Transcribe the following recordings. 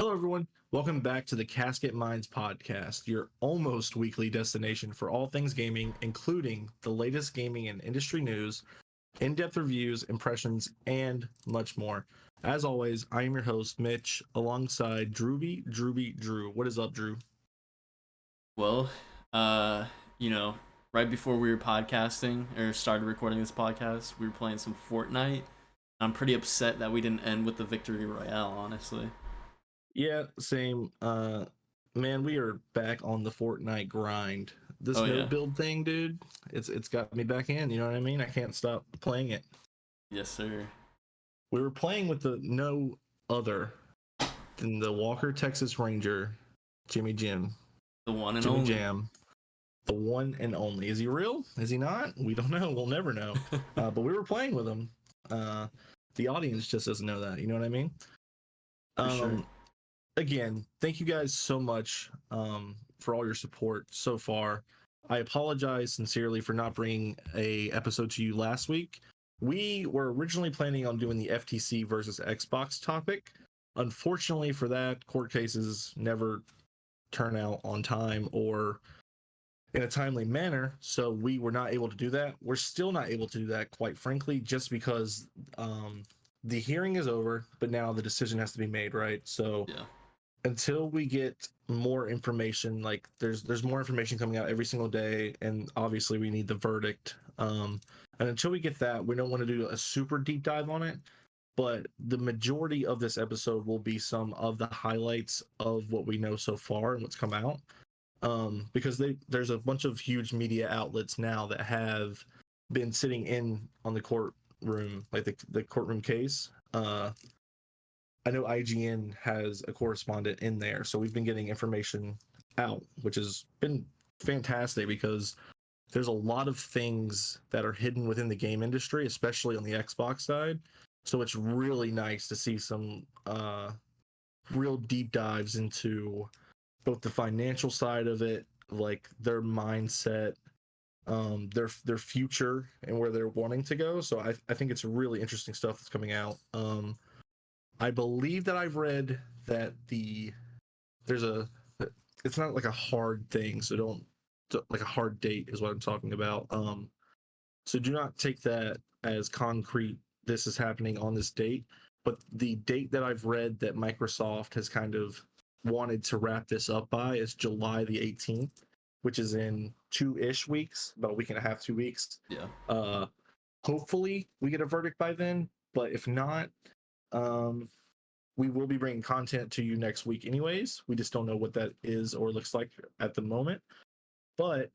Hello, everyone. Welcome back to the Casket Minds podcast, your almost weekly destination for all things gaming, including the latest gaming and industry news, in-depth reviews, impressions, and much more. As always, I am your host, Mitch, alongside Drew. What is up, Drew? Well, uh, you know, right before we were podcasting or started recording this podcast, we were playing some Fortnite. I'm pretty upset that we didn't end with the victory royale, honestly. Yeah, same. Man, we are back on the Fortnite grind. This Oh no yeah. build thing, dude, it's got me back in. You know what I mean? I can't stop playing it. Yes, sir. We were playing with the no other than the Walker Texas Ranger, Jimmy The one and Jimmy only. Jam, the one and only. Is he real? Is he not? We don't know. We'll never know. But we were playing with him. The audience just doesn't know that. You know what I mean? For sure. Again, thank you guys so much for all your support so far. I apologize sincerely for not bringing a episode to you last week. We were originally planning on doing the FTC versus Xbox topic. Unfortunately for that, court cases never turn out on time or in a timely manner, so we were not able to do that. We're still not able to do that, quite frankly, just because the hearing is over, but now the decision has to be made, right? So Yeah. until we get more information, like there's more information coming out every single day, and obviously we need the verdict. And until we get that, we don't want to do a super deep dive on it. But the majority of this episode will be some of the highlights of what we know so far and what's come out. Because there's a bunch of huge media outlets now that have been sitting in on the courtroom, like the courtroom case. I know IGN has a correspondent in there, so we've been getting information out, which has been fantastic because there's a lot of things that are hidden within the game industry, especially on the Xbox side. So it's really nice to see some real deep dives into both the financial side of it, like their mindset, their future, and where they're wanting to go. So I think it's really interesting stuff that's coming out. I believe that I've read that there's a it's not like a hard thing, so don't like a hard date is what I'm talking about. So do not take that as concrete. This is happening on this date, but the date that I've read that Microsoft has kind of wanted to wrap this up by is July the 18th, which is in 2-ish weeks, about a week and a half, 2 weeks. Yeah. Hopefully we get a verdict by then, but if not, um, we will be bringing content to you next week anyways. We just don't know what that is or looks like at the moment. But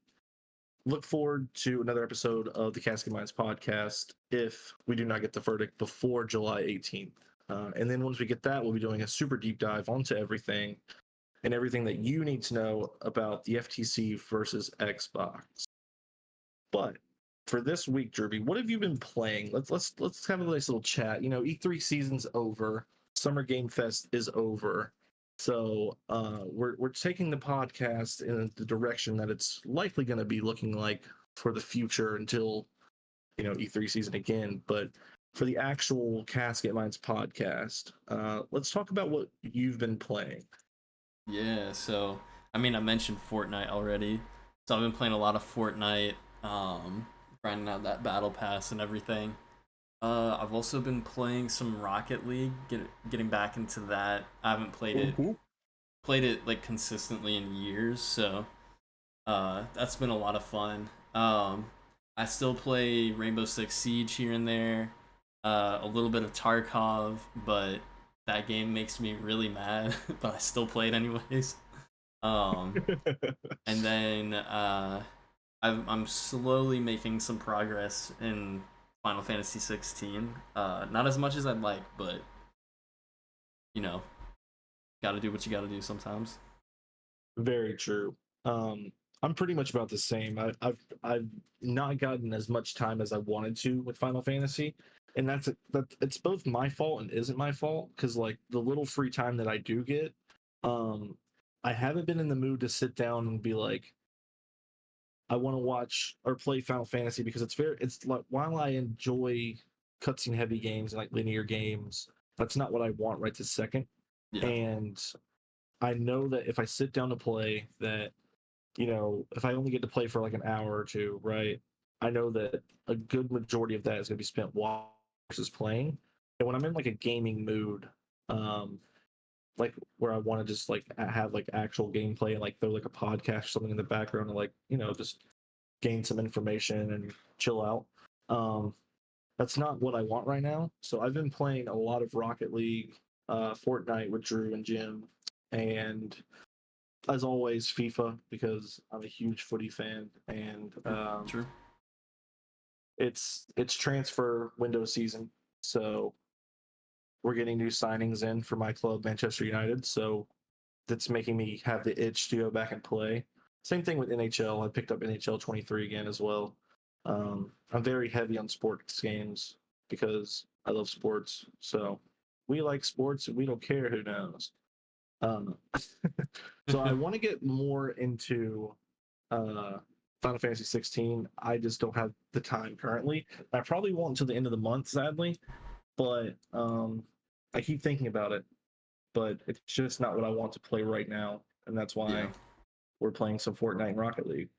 look forward to another episode of the Casket Minds podcast if we do not get the verdict before July 18th. And then once we get that, we'll be doing a super deep dive onto everything and everything that you need to know about the FTC versus Xbox. But for this week, Derby, what have you been playing? Let's have a nice little chat. You know, E3 season's over. Summer Game Fest is over. So we're taking the podcast in the direction that it's likely going to be looking like for the future until E3 season again. But for the actual Casket Minds podcast, let's talk about what you've been playing. Yeah. So, I mean, I mentioned Fortnite already. So I've been playing a lot of Fortnite, grinding out that battle pass and everything. I've also been playing some Rocket League, getting back into that. I haven't played it like consistently in years, so that's been a lot of fun. I still play Rainbow Six Siege here and there, a little bit of Tarkov, but that game makes me really mad, but I still play it anyways. Um, and then I'm slowly making some progress in Final Fantasy 16. Not as much as I'd like, but you know, gotta do what you gotta do sometimes. Very true. I'm pretty much about the same. I've not gotten as much time as I wanted to with Final Fantasy, and that it's both my fault and isn't my fault because like the little free time that I do get, um, I haven't been in the mood to sit down and be like, I want to watch or play Final Fantasy because it's like while I enjoy cutscene heavy games and like linear games, that's not what I want right this second. Yeah. And I know that if I sit down to play, that if I only get to play for like an hour or two, right? I know that a good majority of that is going to be spent versus playing. And when I'm in like a gaming mood, um, like where I want to just like have like actual gameplay and like throw like a podcast or something in the background and like just gain some information and chill out. Um, that's not what I want right now. So I've been playing a lot of Rocket League, Fortnite with Drew and Jim, and as always FIFA because I'm a huge footy fan, and True. it's transfer window season, so we're getting new signings in for my club, Manchester United. So that's making me have the itch to go back and play. Same thing with NHL. I picked up NHL 23 again as well. I'm very heavy on sports games because I love sports. So we like sports and we don't care who knows. Um, so I want to get more into uh, Final Fantasy 16. I just don't have the time currently. I probably won't until the end of the month, sadly. But I keep thinking about it. But it's just not what I want to play right now, and that's why Yeah. we're playing some Fortnite and Rocket League.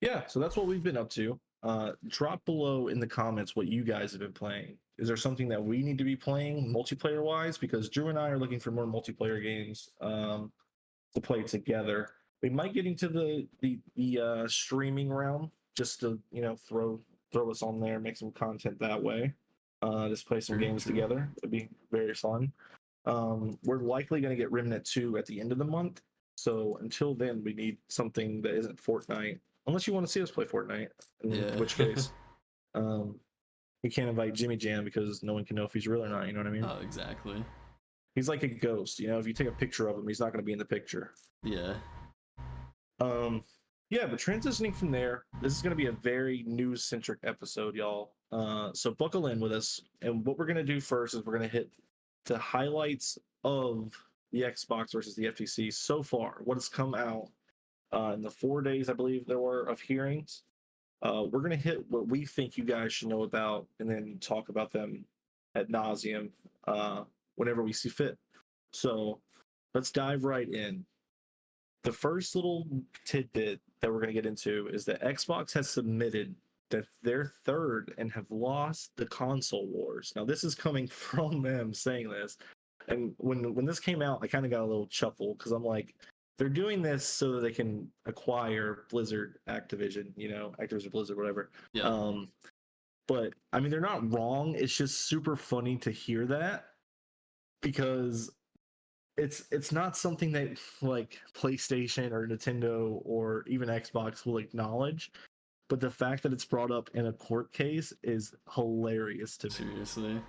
Yeah, so that's what we've been up to. Drop below in the comments what you guys have been playing. Is there something that we need to be playing multiplayer wise? Because Drew and I are looking for more multiplayer games to play together. We might get into the streaming realm just to throw us on there, make some content that way. Just play some games True. together. It'd be very fun. We're likely going to get Remnant 2 at the end of the month. So until then, we need something that isn't Fortnite. Unless you want to see us play Fortnite, in which case, you can't invite Jimmy Jam because no one can know if he's real or not. You know what I mean? Oh, exactly. He's like a ghost. If you take a picture of him, he's not going to be in the picture. Yeah. Yeah, but transitioning from there, this is going to be a very news-centric episode, y'all. So buckle in with us. And what we're going to do first is we're going to hit the highlights of the Xbox versus the FTC so far. What has come out in the 4 days, I believe there were, of hearings. We're going to hit what we think you guys should know about and then talk about them ad nauseum whenever we see fit. So let's dive right in. The first little tidbit that we're going to get into is that Xbox has submitted that they're third and have lost the console wars. Now, this is coming from them saying this. And when this came out, I kind of got a little chuckle because I'm like, they're doing this so that they can acquire Blizzard, Activision, Activision Blizzard, whatever. Yeah. But I mean, they're not wrong. It's just super funny to hear that because it's not something that like PlayStation or Nintendo or even Xbox will acknowledge. But the fact that it's brought up in a court case is hilarious to me. Seriously.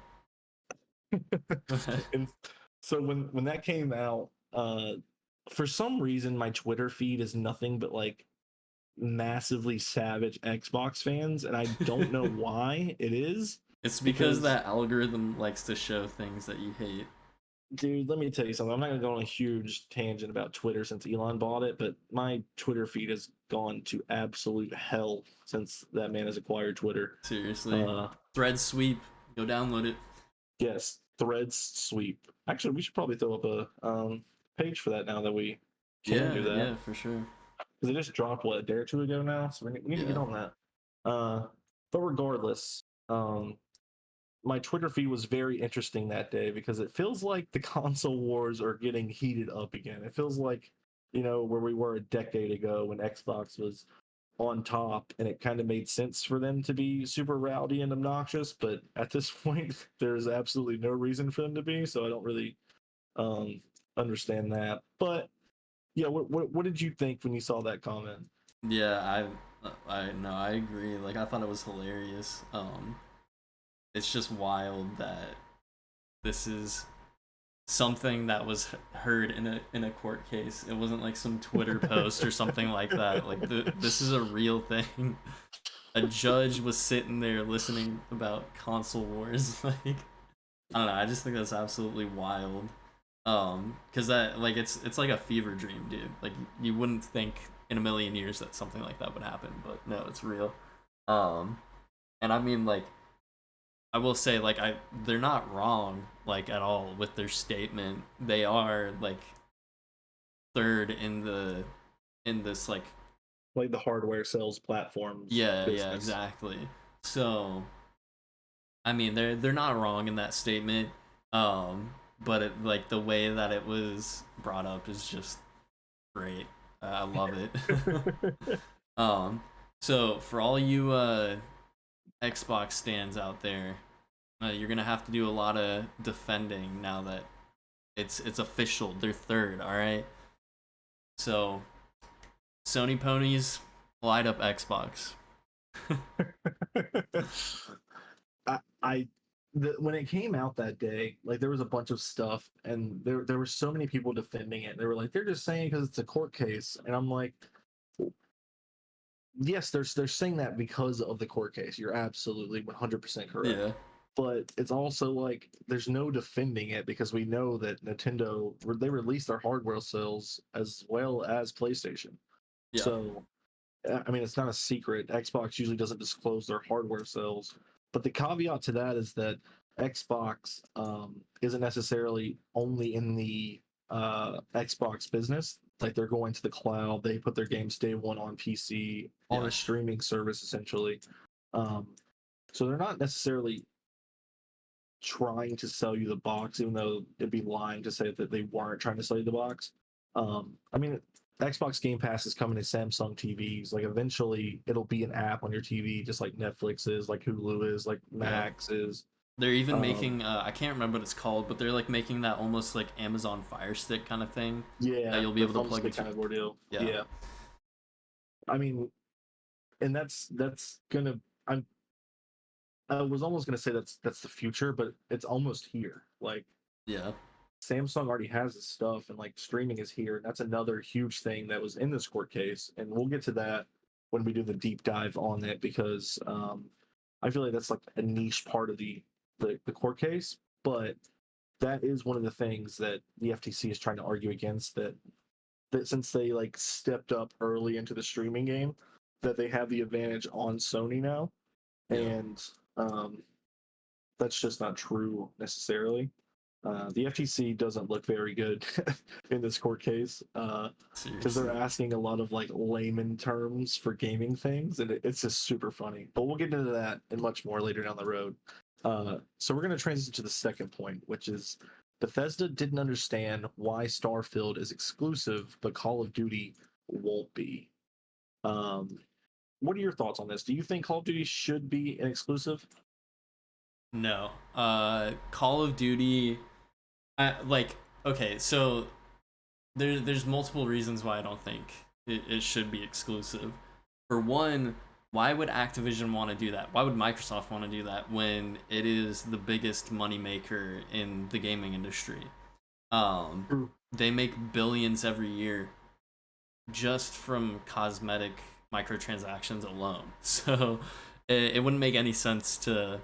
And so when that came out, for some reason my Twitter feed is nothing but like massively savage Xbox fans, and I don't know why it is. It's because that algorithm likes to show things that you hate. Dude, let me tell you something. I'm not going to go on a huge tangent about Twitter since Elon bought it, but my Twitter feed has gone to absolute hell since that man has acquired Twitter. Seriously. Thread sweep. Go download it. Yes, Threads sweep. Actually, we should probably throw up a page for that now that we can do that. Yeah, for sure. Because it just dropped, a day or two ago now? So we need to get on that. But regardless, my Twitter feed was very interesting that day because it feels like the console wars are getting heated up again. It feels like, where we were a decade ago when Xbox was on top, and it kind of made sense for them to be super rowdy and obnoxious. But at this point, there's absolutely no reason for them to be. So I don't really understand that. But yeah, what did you think when you saw that comment? Yeah, I agree. Like, I thought it was hilarious. It's just wild that this is something that was heard in a court case. It wasn't like some Twitter post or something like that. Like, this is a real thing. A judge was sitting there listening about console wars. Like, I don't know. I just think that's absolutely wild. Because that, like, it's like a fever dream, dude. Like, you wouldn't think in a million years that something like that would happen, but no, it's real. And I mean, like, I will say, like, they're not wrong, like, at all with their statement. They are like third in this, Like the hardware sales platforms yeah, business. exactly. So I mean, they're not wrong in that statement. But like the way that it was brought up is just great. I love it. um, so for all you Xbox stands out there, you're gonna have to do a lot of defending now that it's official. They're third. All right. So Sony ponies light up Xbox. I when it came out that day, like there was a bunch of stuff, and there were so many people defending it. They were like, they're just saying because it's a court case, and I'm like, yes, they're saying that because of the court case. You're absolutely 100% correct. Yeah. But it's also like there's no defending it because we know that Nintendo they released their hardware sales as well as PlayStation. Yeah. So I mean, it's not a secret. Xbox usually doesn't disclose their hardware sales, but the caveat to that is that Xbox isn't necessarily only in the Xbox business. Like they're going to the cloud. They put their games day one on PC on Yeah. a streaming service essentially. Um, so they're not necessarily trying to sell you the box, even though it'd be lying to say that they weren't trying to sell you the box. I mean, Xbox Game Pass is coming to Samsung TVs. Like eventually, it'll be an app on your TV, just like Netflix is, like Hulu is, like Yeah. Max is. They're even Um, making I can't remember what it's called, but they're like making that almost like Amazon Fire Stick kind of thing that yeah, you'll be the able to plug thumbstick into. kind of ordeal. Yeah. Yeah, I mean, and that's gonna. I was almost gonna say that's the future, but it's almost here. Like Yeah. Samsung already has this stuff, and like streaming is here. And that's another huge thing that was in this court case, and we'll get to that when we do the deep dive on it because I feel like that's like a niche part of the court case, but that is one of the things that the FTC is trying to argue against that since they like stepped up early into the streaming game, that they have the advantage on Sony now, Yeah. and um, that's just not true necessarily. The FTC doesn't look very good in this court case because they're Seriously. asking a lot of like layman terms for gaming things, and it's just super funny. But we'll get into that and much more later down the road. So we're going to transition to the second point, which is Bethesda didn't understand why Starfield is exclusive, but Call of Duty won't be. Um, what are your thoughts on this? Do you think Call of Duty should be an exclusive? No. Call of Duty like okay, so there's multiple reasons why I don't think it should be exclusive. For one, why would Activision want to do that? Why would Microsoft want to do that when it is the biggest moneymaker in the gaming industry? Um, True. they make billions every year just from cosmetic microtransactions alone. So it wouldn't make any sense to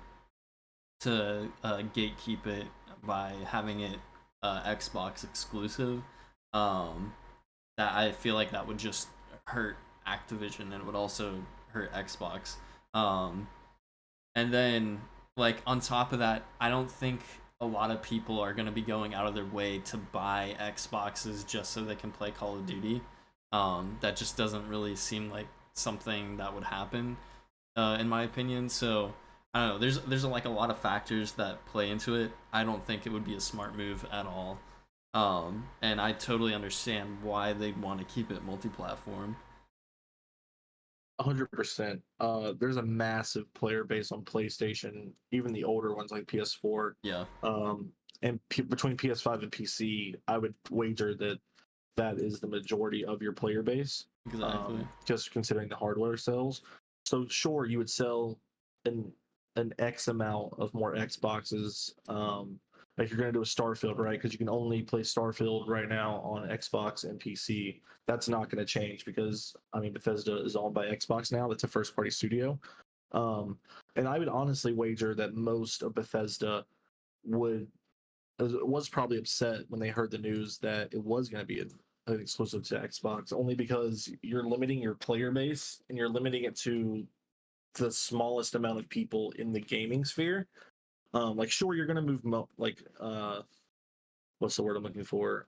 gatekeep it by having it Xbox exclusive. Um, that I feel like that would just hurt Activision and it would also hurt Xbox. Um, and then like on top of that, I don't think a lot of people are going to be going out of their way to buy Xboxes just so they can play Call of Duty. That just doesn't really seem like something that would happen, in my opinion. So I don't know. There's like a lot of factors that play into it. I don't think it would be a smart move at all. And I totally understand why they want to keep it multi-platform. 100%. There's a massive player base on PlayStation, even the older ones like PS4. Yeah, And between PS5 and PC, I would wager that that is the majority of your player base, exactly. just considering the hardware sales. So sure, you would sell an an X amount of more Xboxes. Like you're going to do a Starfield, right? Because you can only play Starfield right now on Xbox and PC. That's not going to change because I mean Bethesda is owned by Xbox now. That's a first party studio. And I would honestly wager that most of Bethesda would was probably upset when they heard the news that it was going to be an exclusive to Xbox, only because you're limiting your player base and you're limiting it to the smallest amount of people in the gaming sphere. Like, sure, you're gonna move what's the word I'm looking for?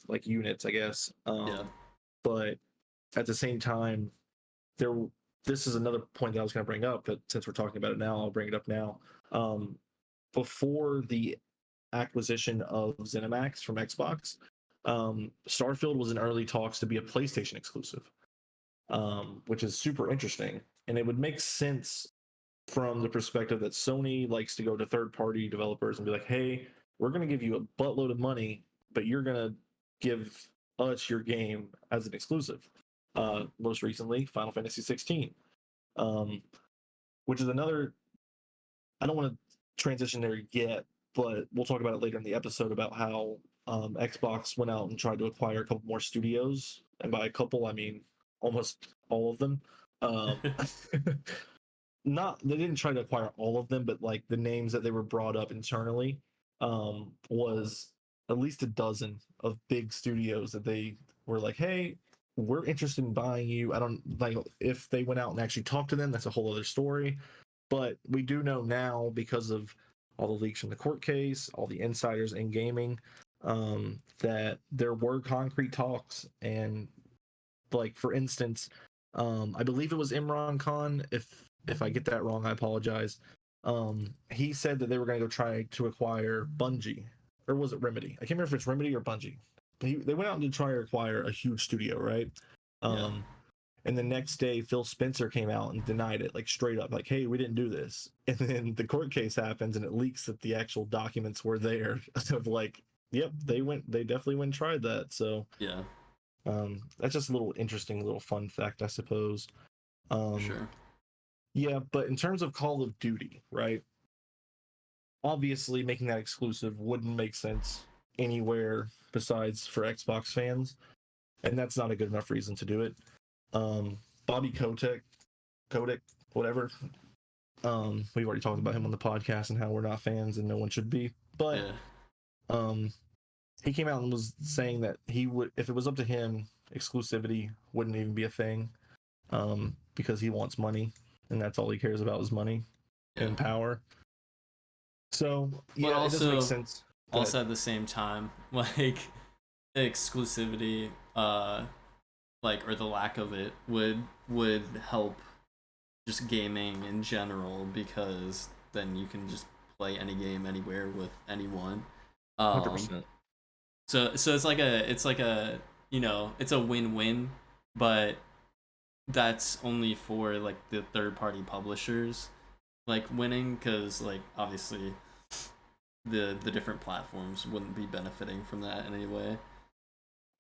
Like units, I guess. Yeah. But at the same time, there. This is another point that I was going to bring up. That since we're talking about it now, I'll bring it up now. Um, Before the acquisition of ZeniMax from Xbox, Starfield was in early talks to be a PlayStation exclusive, which is super interesting. And it would make sense from the perspective that Sony likes to go to third party developers and be like, hey, we're going to give you a buttload of money, but you're going to give us your game as an exclusive. Most recently, Final Fantasy 16, um, which is another. I don't want to transition there yet, but we'll talk about it later in the episode about how Xbox went out and tried to acquire a couple more studios, and by a couple I mean almost all of them. Um, Not they didn't try to acquire all of them, but like the names that they were brought up internally was at least a dozen of big studios that they were like, hey, we're interested in buying you. I don't like if they went out and actually talked to them, that's a whole other story. But we do know now because of all the leaks from the court case, all the insiders in gaming, that there were concrete talks. And like for instance, I believe it was Imran Khan. If I get that wrong, I apologize. He said that they were going to go try to acquire Bungie, or was it Remedy? I can't remember if it's Remedy or Bungie. They went out to try to acquire a huge studio, right? Yeah. And the next day, Phil Spencer came out and denied it, like straight up, like, "Hey, we didn't do this." And then the court case happens, and it leaks that the actual documents were there of like, "Yep, they definitely went and tried that." So, Yeah. that's just a little interesting, little fun fact, I suppose. For Um, sure. yeah, but in terms of Call of Duty, right? Obviously, making that exclusive wouldn't make sense anywhere besides for Xbox fans, and that's not a good enough reason to do it. Bobby Kotick, whatever. We've already talked about him on the podcast and how we're not fans and no one should be. But Yeah. um, he came out and was saying that he would, if it was up to him, exclusivity wouldn't even be a thing, because he wants money and that's all he cares about is money Yeah. and power. So But yeah, it doesn't make also, sense. Go ahead. also at the same time, like exclusivity, like or the lack of it would help just gaming in general because then you can just play any game anywhere with anyone. Hundred Um, percent. so it's like a it's a win-win, but that's only for like the third party publishers like winning because like obviously the different platforms wouldn't be benefiting from that in any way.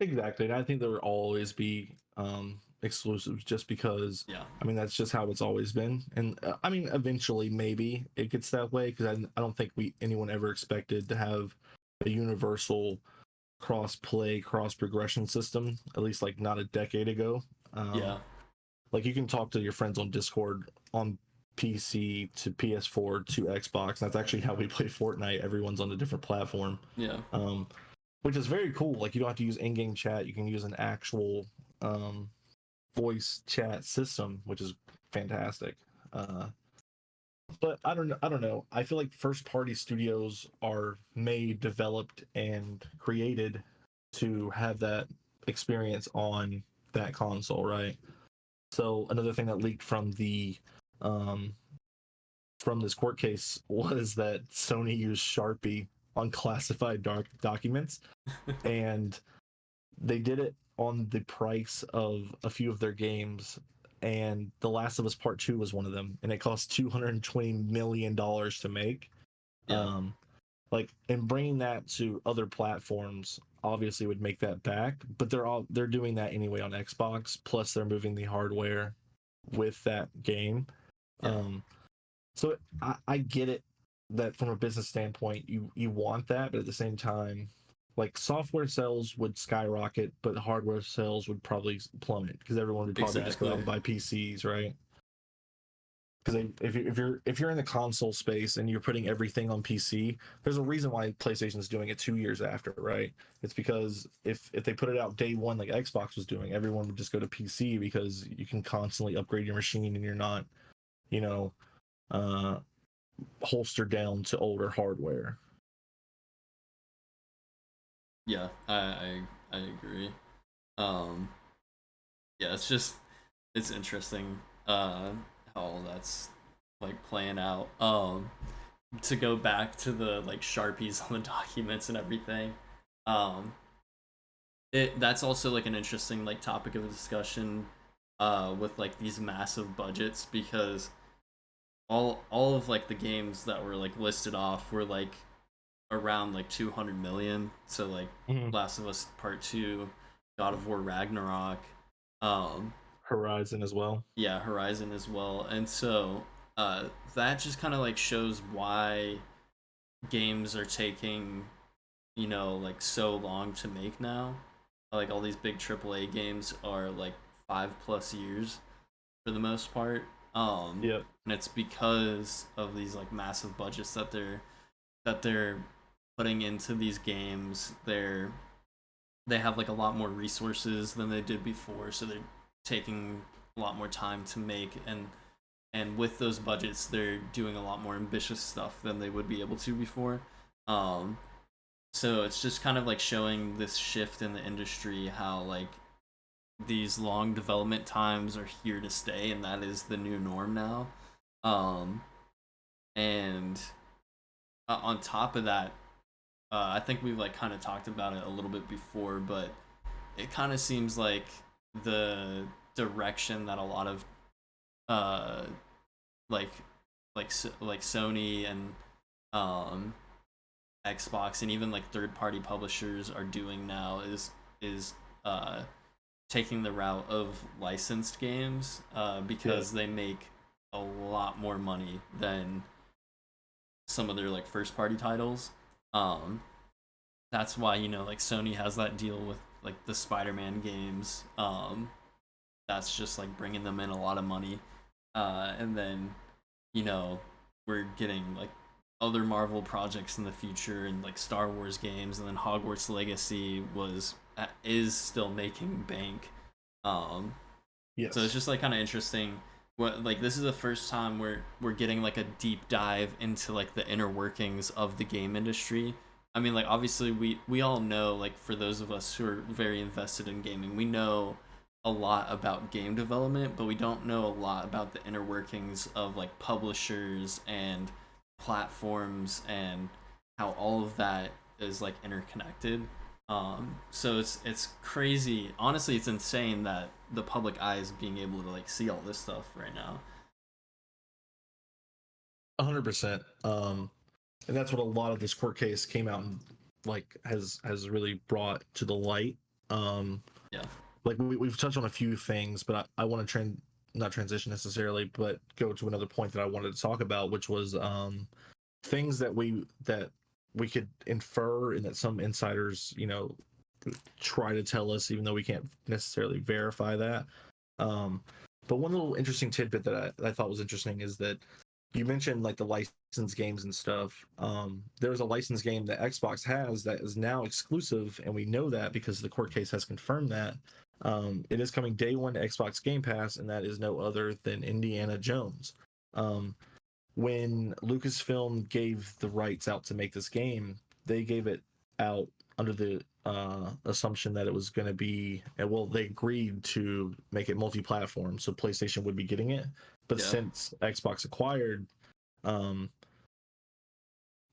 Exactly, and I think there will always be exclusives just because. Yeah. I mean, that's just how it's always been, and I mean, eventually maybe it gets that way because I don't think anyone ever expected to have a universal cross play, cross progression system. At least like not a decade ago. Um, Yeah. like you can talk to your friends on Discord on PC to PS4 to Xbox. That's actually how we play Fortnite. Everyone's on a different platform. Yeah. Um, which is very cool. Like you don't have to use in-game chat. You can use an actual um, voice chat system, which is fantastic. Uh, but I don't know. I don't know. I feel like first-party studios are made, developed, and created to have that experience on that console, right? So another thing that leaked um, from this court case was that Sony used Sharpie on classified dark documents, and they did it on the price of a few of their games, and The Last of Us Part 2 was one of them, and it cost $220 million to make. Yeah. Like, and bringing that to other platforms obviously would make that back, but they're doing that anyway on Xbox, plus they're moving the hardware with that game. Yeah. So I get it that from a business standpoint, you want that, but at the same time, like software sales would skyrocket, but hardware sales would probably plummet because everyone would probably just go out Exactly. and buy PCs, right? Because if you're in the console space and you're putting everything on PC, there's a reason why PlayStation's doing it 2 years after, right? It's because if they put it out day one like Xbox was doing, everyone would just go to PC because you can constantly upgrade your machine and you're not, you know, uh, holster down to older hardware. Yeah, I agree. Um, yeah, it's interesting how all that's like playing out. To go back to the like Sharpies on the documents and everything. Um, that's also like an interesting like topic of discussion with like these massive budgets, because all of like the games that were like listed off were like around like 200 million. So like Mhm. Last of Us Part 2, God of War Ragnarok, um Horizon as well. yeah, Horizon as well. And so that just kind of like shows why games are taking, like so long to make now. Like all these big AAA games are like 5+ years for the most part. Yep. And it's because of these like massive budgets that they're putting into these games. They have like a lot more resources than they did before, so they're taking a lot more time to make, and with those budgets they're doing a lot more ambitious stuff than they would be able to before. um so it's just kind of like showing this shift in the industry, how like these long development times are here to stay, and that is the new norm now. um and on top of that, I think we've like kind of talked about it a little bit before, but it kind of seems like the direction that a lot of uh like like Sony and um Xbox and even like third party publishers are doing now is uh taking the route of licensed games, because they make a lot more money than some of their like first party titles. um that's why, like Sony has that deal with like the Spider-Man games. That's just like bringing them in a lot of money. And then, you know we're getting like other Marvel projects in the future, and like Star Wars games, and then Hogwarts Legacy is still making bank. um so it's Yes. just like kind of interesting. What, like, this is the first time we're getting like a deep dive into like the inner workings of the game industry. I mean, like, obviously we all know, like, for those of us who are very invested in gaming, we know a lot about game development, but we don't know a lot about the inner workings of like publishers and platforms, and how all of that is like interconnected. So it's crazy. Honestly, it's insane that the public eye is being able to like see all this stuff right now. 100%. And that's what a lot of this court case came out and like has really brought to the light. Um, Yeah. like we've touched on a few things, but I want to not transition necessarily, but go to another point that I wanted to talk about, which was things that we could infer and that some insiders, try to tell us, even though we can't necessarily verify that. Um, but one little interesting tidbit that I thought was interesting is that you mentioned like the licensed games and stuff. There's a licensed game that Xbox has that is now exclusive, and we know that because the court case has confirmed that. It is coming day one to Xbox Game Pass, and that is no other than Indiana Jones. Um, when Lucasfilm gave the rights out to make this game, they gave it out under the assumption that it was going to be, well, they agreed to make it multi-platform, so PlayStation would be getting it. But Yeah. since Xbox acquired um,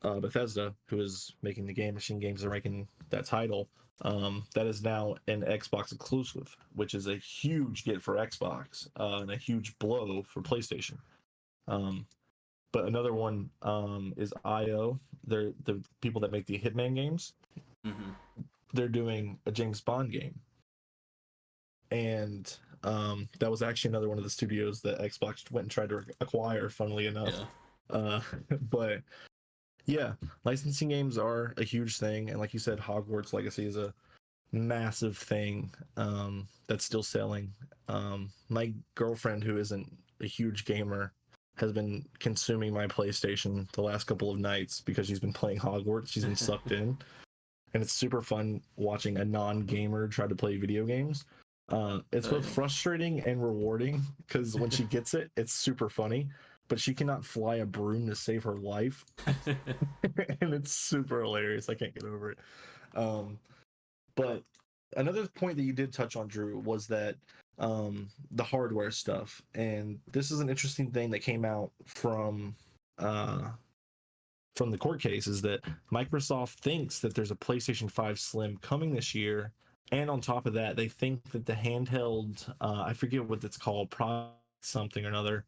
Bethesda, who is making the game, Machine Games are making that title, that is now an Xbox exclusive, which is a huge get for Xbox and a huge blow for PlayStation. Um, but another one is IO. They're the people that make the Hitman games. Hmm. They're doing a James Bond game, and that was actually another one of the studios that Xbox went and tried to acquire. Funnily enough, Yeah. uh, but yeah, licensing games are a huge thing, and like you said, Hogwarts Legacy is a massive thing that's still selling. My girlfriend, who isn't a huge gamer, has been consuming my PlayStation the last couple of nights because she's been playing Hogwarts. She's been sucked in, and it's super fun watching a non-gamer try to play video games. It's Oh, both frustrating and rewarding because when she gets it, it's super funny. but she cannot fly a broom to save her life. And it's super hilarious. I can't get over it. But another point that you did touch on, Drew, was that the hardware stuff. And this is an interesting thing that came out from the court case, is that Microsoft thinks that there's a PlayStation 5 Slim coming this year. And on top of that, they think that the handheld, I forget what it's called, something or another.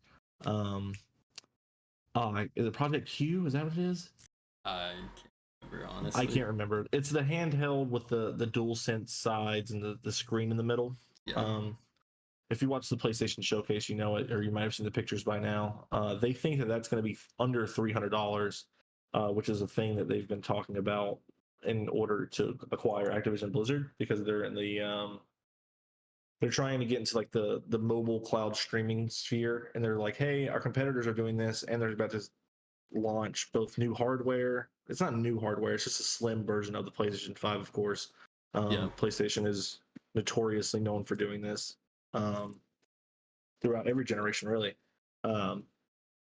Is it Project Q? Is that what it is? I can't remember, honestly. I can't remember. It's the handheld with the dual sense sides and the screen in the middle. Yeah. If you watch the PlayStation showcase, you know it, or you might have seen the pictures by now. They think that that's going to be under $300, which is a thing that they've been talking about in order to acquire Activision Blizzard, because they're in the they're trying to get into like the mobile cloud streaming sphere, and they're like, hey, our competitors are doing this, and they're about to launch both new hardware. It's not new hardware, it's just a slim version of the PlayStation 5, of course. PlayStation is notoriously known for doing this throughout every generation, really.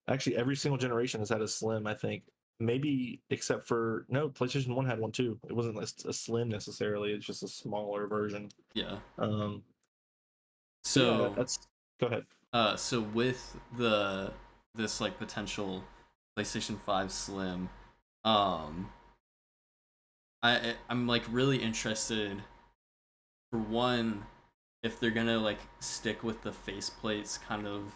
Actually, every single generation has had a slim, I think. Maybe except for, no, PlayStation 1 had one too. It wasn't a slim necessarily, it's just a smaller version. Yeah. So yeah, that's, go ahead. So with this like potential PlayStation 5 Slim, I'm like really interested, for one, if they're gonna like stick with the faceplates kind of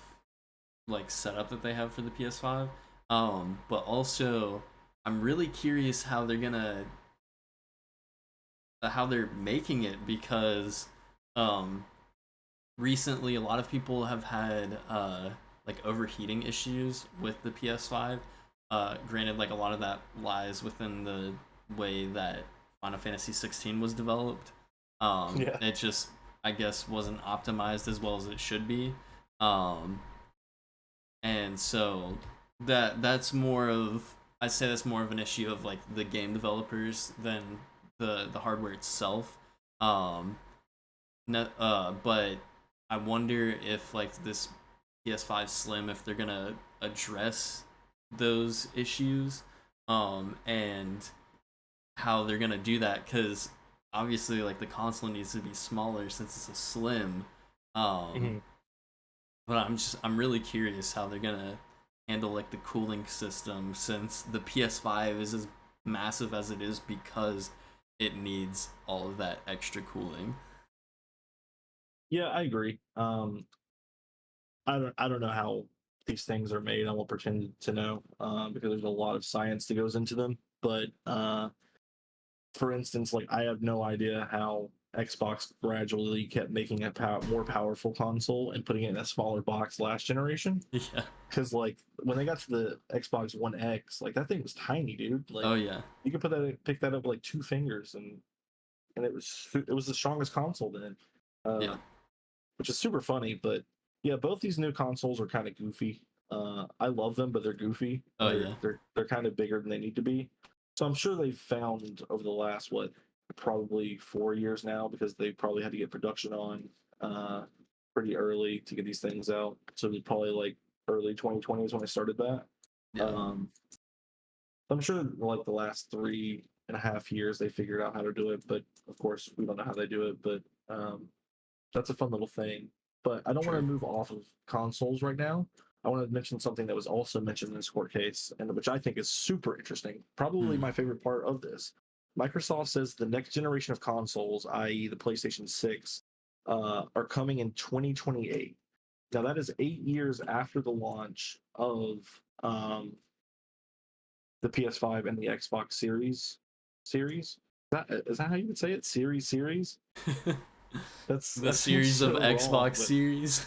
like setup that they have for the PS5. But also I'm really curious how they're gonna how they're making it, because recently a lot of people have had like overheating issues with the PS5. Granted, like a lot of that lies within the way that Final Fantasy 16 was developed. It just, I guess, wasn't optimized as well as it should be. And so that's more of, I'd say that's more of an issue of like the game developers than the hardware itself. But I wonder if like this PS5 Slim, if they're gonna address those issues, and how they're gonna do that, because obviously like the console needs to be smaller since it's a slim. But I'm really curious how they're gonna handle like the cooling system, since the PS5 is as massive as it is because it needs all of that extra cooling. Yeah, I agree. I don't know how these things are made. I won't pretend to know, because there's a lot of science that goes into them. But for instance, like I have no idea how Xbox gradually kept making a more powerful console and putting it in a smaller box last generation. Yeah. Because like when they got to the Xbox One X, like that thing was tiny, dude. Like, oh yeah, you could pick that up with like 2 fingers, and it was the strongest console then. Yeah. Which is super funny. But yeah, both these new consoles are kind of goofy. I love them, but they're goofy. Oh yeah. They're kind of bigger than they need to be. So I'm sure they've found over the last probably 4 years now, because they probably had to get production on pretty early to get these things out. So it was probably like early 2020 is when I started that. Yeah. I'm sure like the last 3.5 years they figured out how to do it, but of course we don't know how they do it. But that's a fun little thing. But I don't want to move off of consoles right now. I want to mention something that was also mentioned in this court case, and which I think is super interesting. Probably my favorite part of this. Microsoft says the next generation of consoles, i.e. the PlayStation 6, are coming in 2028. Now that is 8 years after the launch of the PS5 and the Xbox Series. Is that how you would say it? Series? That's the series so of Xbox wrong, series.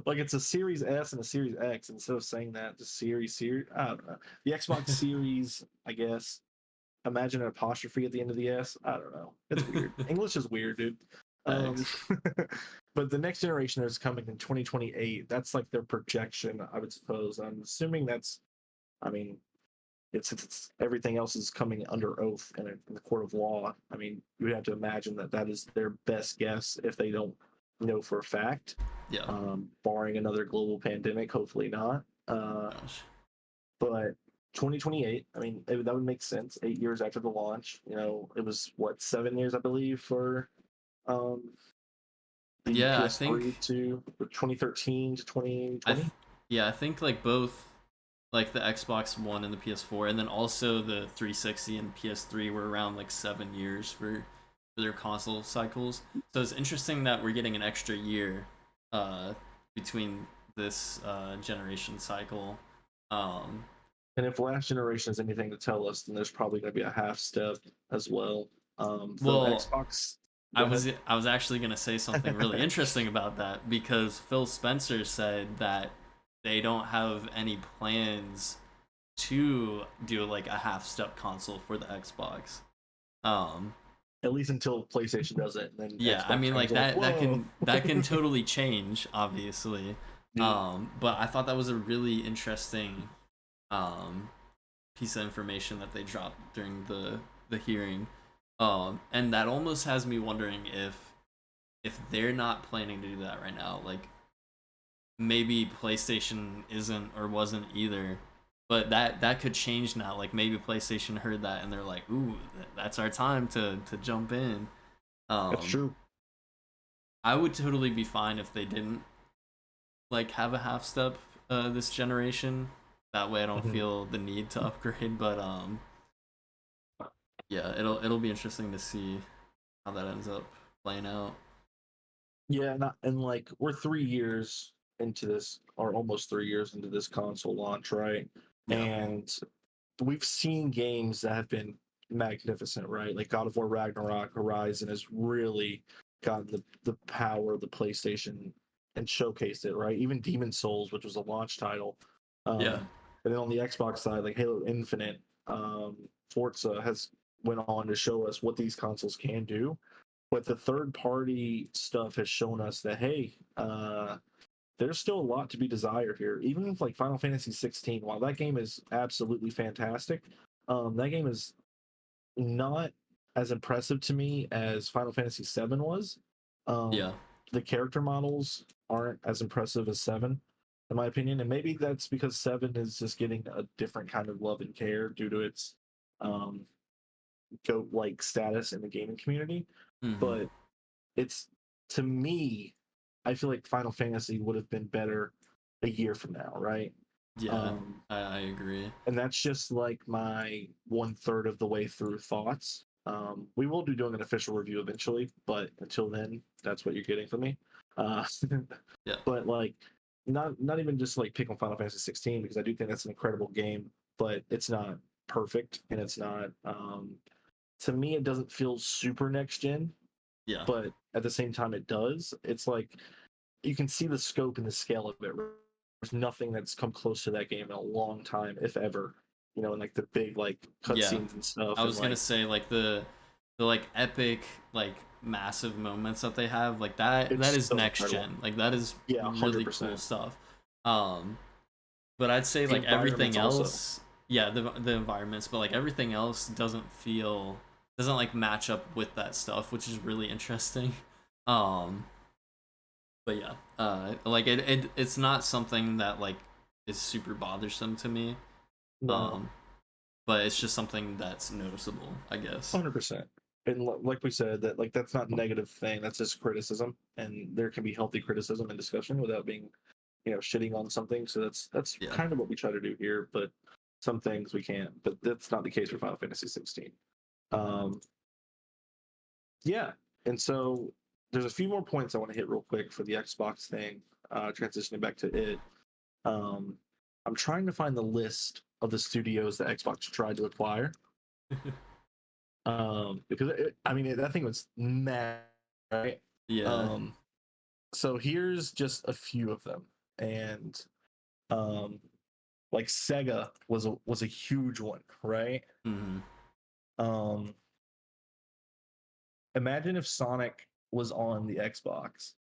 Like it's a Series S and a Series X. Instead of saying that, the series, I don't know. The Xbox Series, I guess. Imagine an apostrophe at the end of the S. I don't know. It's weird. English is weird, dude. But the next generation is coming in 2028. That's like their projection, I would suppose. I'm assuming that's, I mean, it's everything else is coming under oath in the court of law. You would have to imagine that is their best guess if they don't know for a fact. Yeah. Barring another global pandemic, hopefully not. Gosh. But 2028, I mean, that would make sense. 8 years after the launch, it was what, 7 years, I believe, for um, the Yeah, I PS3 think. to 2013 to I 2020. th- yeah, I think like both, like the Xbox One and the PS4, and then also the 360 and PS3 were around like 7 years for their console cycles. So it's interesting that we're getting an extra year uh, between this generation cycle. Um, And if last generation is anything to tell us, then there's probably going to be a half step as well. For well, Xbox, I go was ahead. I was actually gonna say something really interesting about that because Phil Spencer said that they don't have any plans to do like a half step console for the Xbox. Um, At least until PlayStation does it, and then yeah, I Xbox mean fans like are like, "Whoa!" that can totally change, obviously. Yeah. But I thought that was a really interesting um piece of information that they dropped during the hearing. And that almost has me wondering if they're not planning to do that right now, like maybe PlayStation isn't or wasn't either. But that could change now. Like maybe PlayStation heard that and they're like, "Ooh, that's our time to jump in." That's Um, true. I would totally be fine if they didn't like have a half step this generation. That way, I don't Mhm. feel the need to upgrade. But yeah, it'll be interesting to see how that ends up playing out. Yeah, and like we're 3 years into this, or almost 3 years into this console launch, right? Yeah, And we've seen games that have been magnificent, right? Like God of War Ragnarok, Horizon has really gotten the power of the PlayStation and showcased it, right? Even Demon Souls, which was a launch title. yeah, And then on the Xbox side, like Halo Infinite, Forza has went on to show us what these consoles can do. But the third party stuff has shown us that, hey, there's still a lot to be desired here. Even with like Final Fantasy 16, while that game is absolutely fantastic, that game is not as impressive to me as Final Fantasy 7 was. Um, yeah, the character models aren't as impressive as 7, in my opinion, and maybe that's because 7 is just getting a different kind of love and care due to its um, goat like status in the gaming community. hmm, But it's, to me, I feel like Final Fantasy would have been better a year from now, right? yeah. Um, I agree. and that's just like my 1/3 of the way through thoughts. We will be doing an official review eventually, but until then, that's what you're getting from me. Uh, Yeah, but like, not even just like pick on Final Fantasy 16 because I do think that's an incredible game, but it's not perfect and it's not. To me, it doesn't feel super next gen, yeah, but at the same time, it does. It's like you can see the scope and the scale of it. There's nothing that's come close to that game in a long time, if ever. And like the big like yeah. cutscenes and stuff, I and was gonna like say like the like epic like massive moments that they have like that it's is so next incredible. gen, like that is Yeah, hundred really cool percent. stuff. um but I'd say The like everything environments also. else, yeah, the environments, but like everything else doesn't like match up with that stuff, which is really interesting. um but yeah, like it's not something that like is super bothersome to me. No, um but it's just something that's noticeable, I guess. 100%. And like we said, that like that's not a negative thing. That's just criticism, and there can be healthy criticism and discussion without being, shitting on something. So that's Yeah. kind of what we try to do here. But some things we can't. But that's not the case for Final Fantasy 16. Um, yeah, and so there's a few more points I want to hit real quick for the Xbox thing. Transitioning back to it, um, I'm trying to find the list of the studios that Xbox tried to acquire. Because that thing was mad, right? Yeah. Um, so here's just a few of them, and um, like Sega was a huge one, right? Hmm. Um, imagine if Sonic was on the Xbox.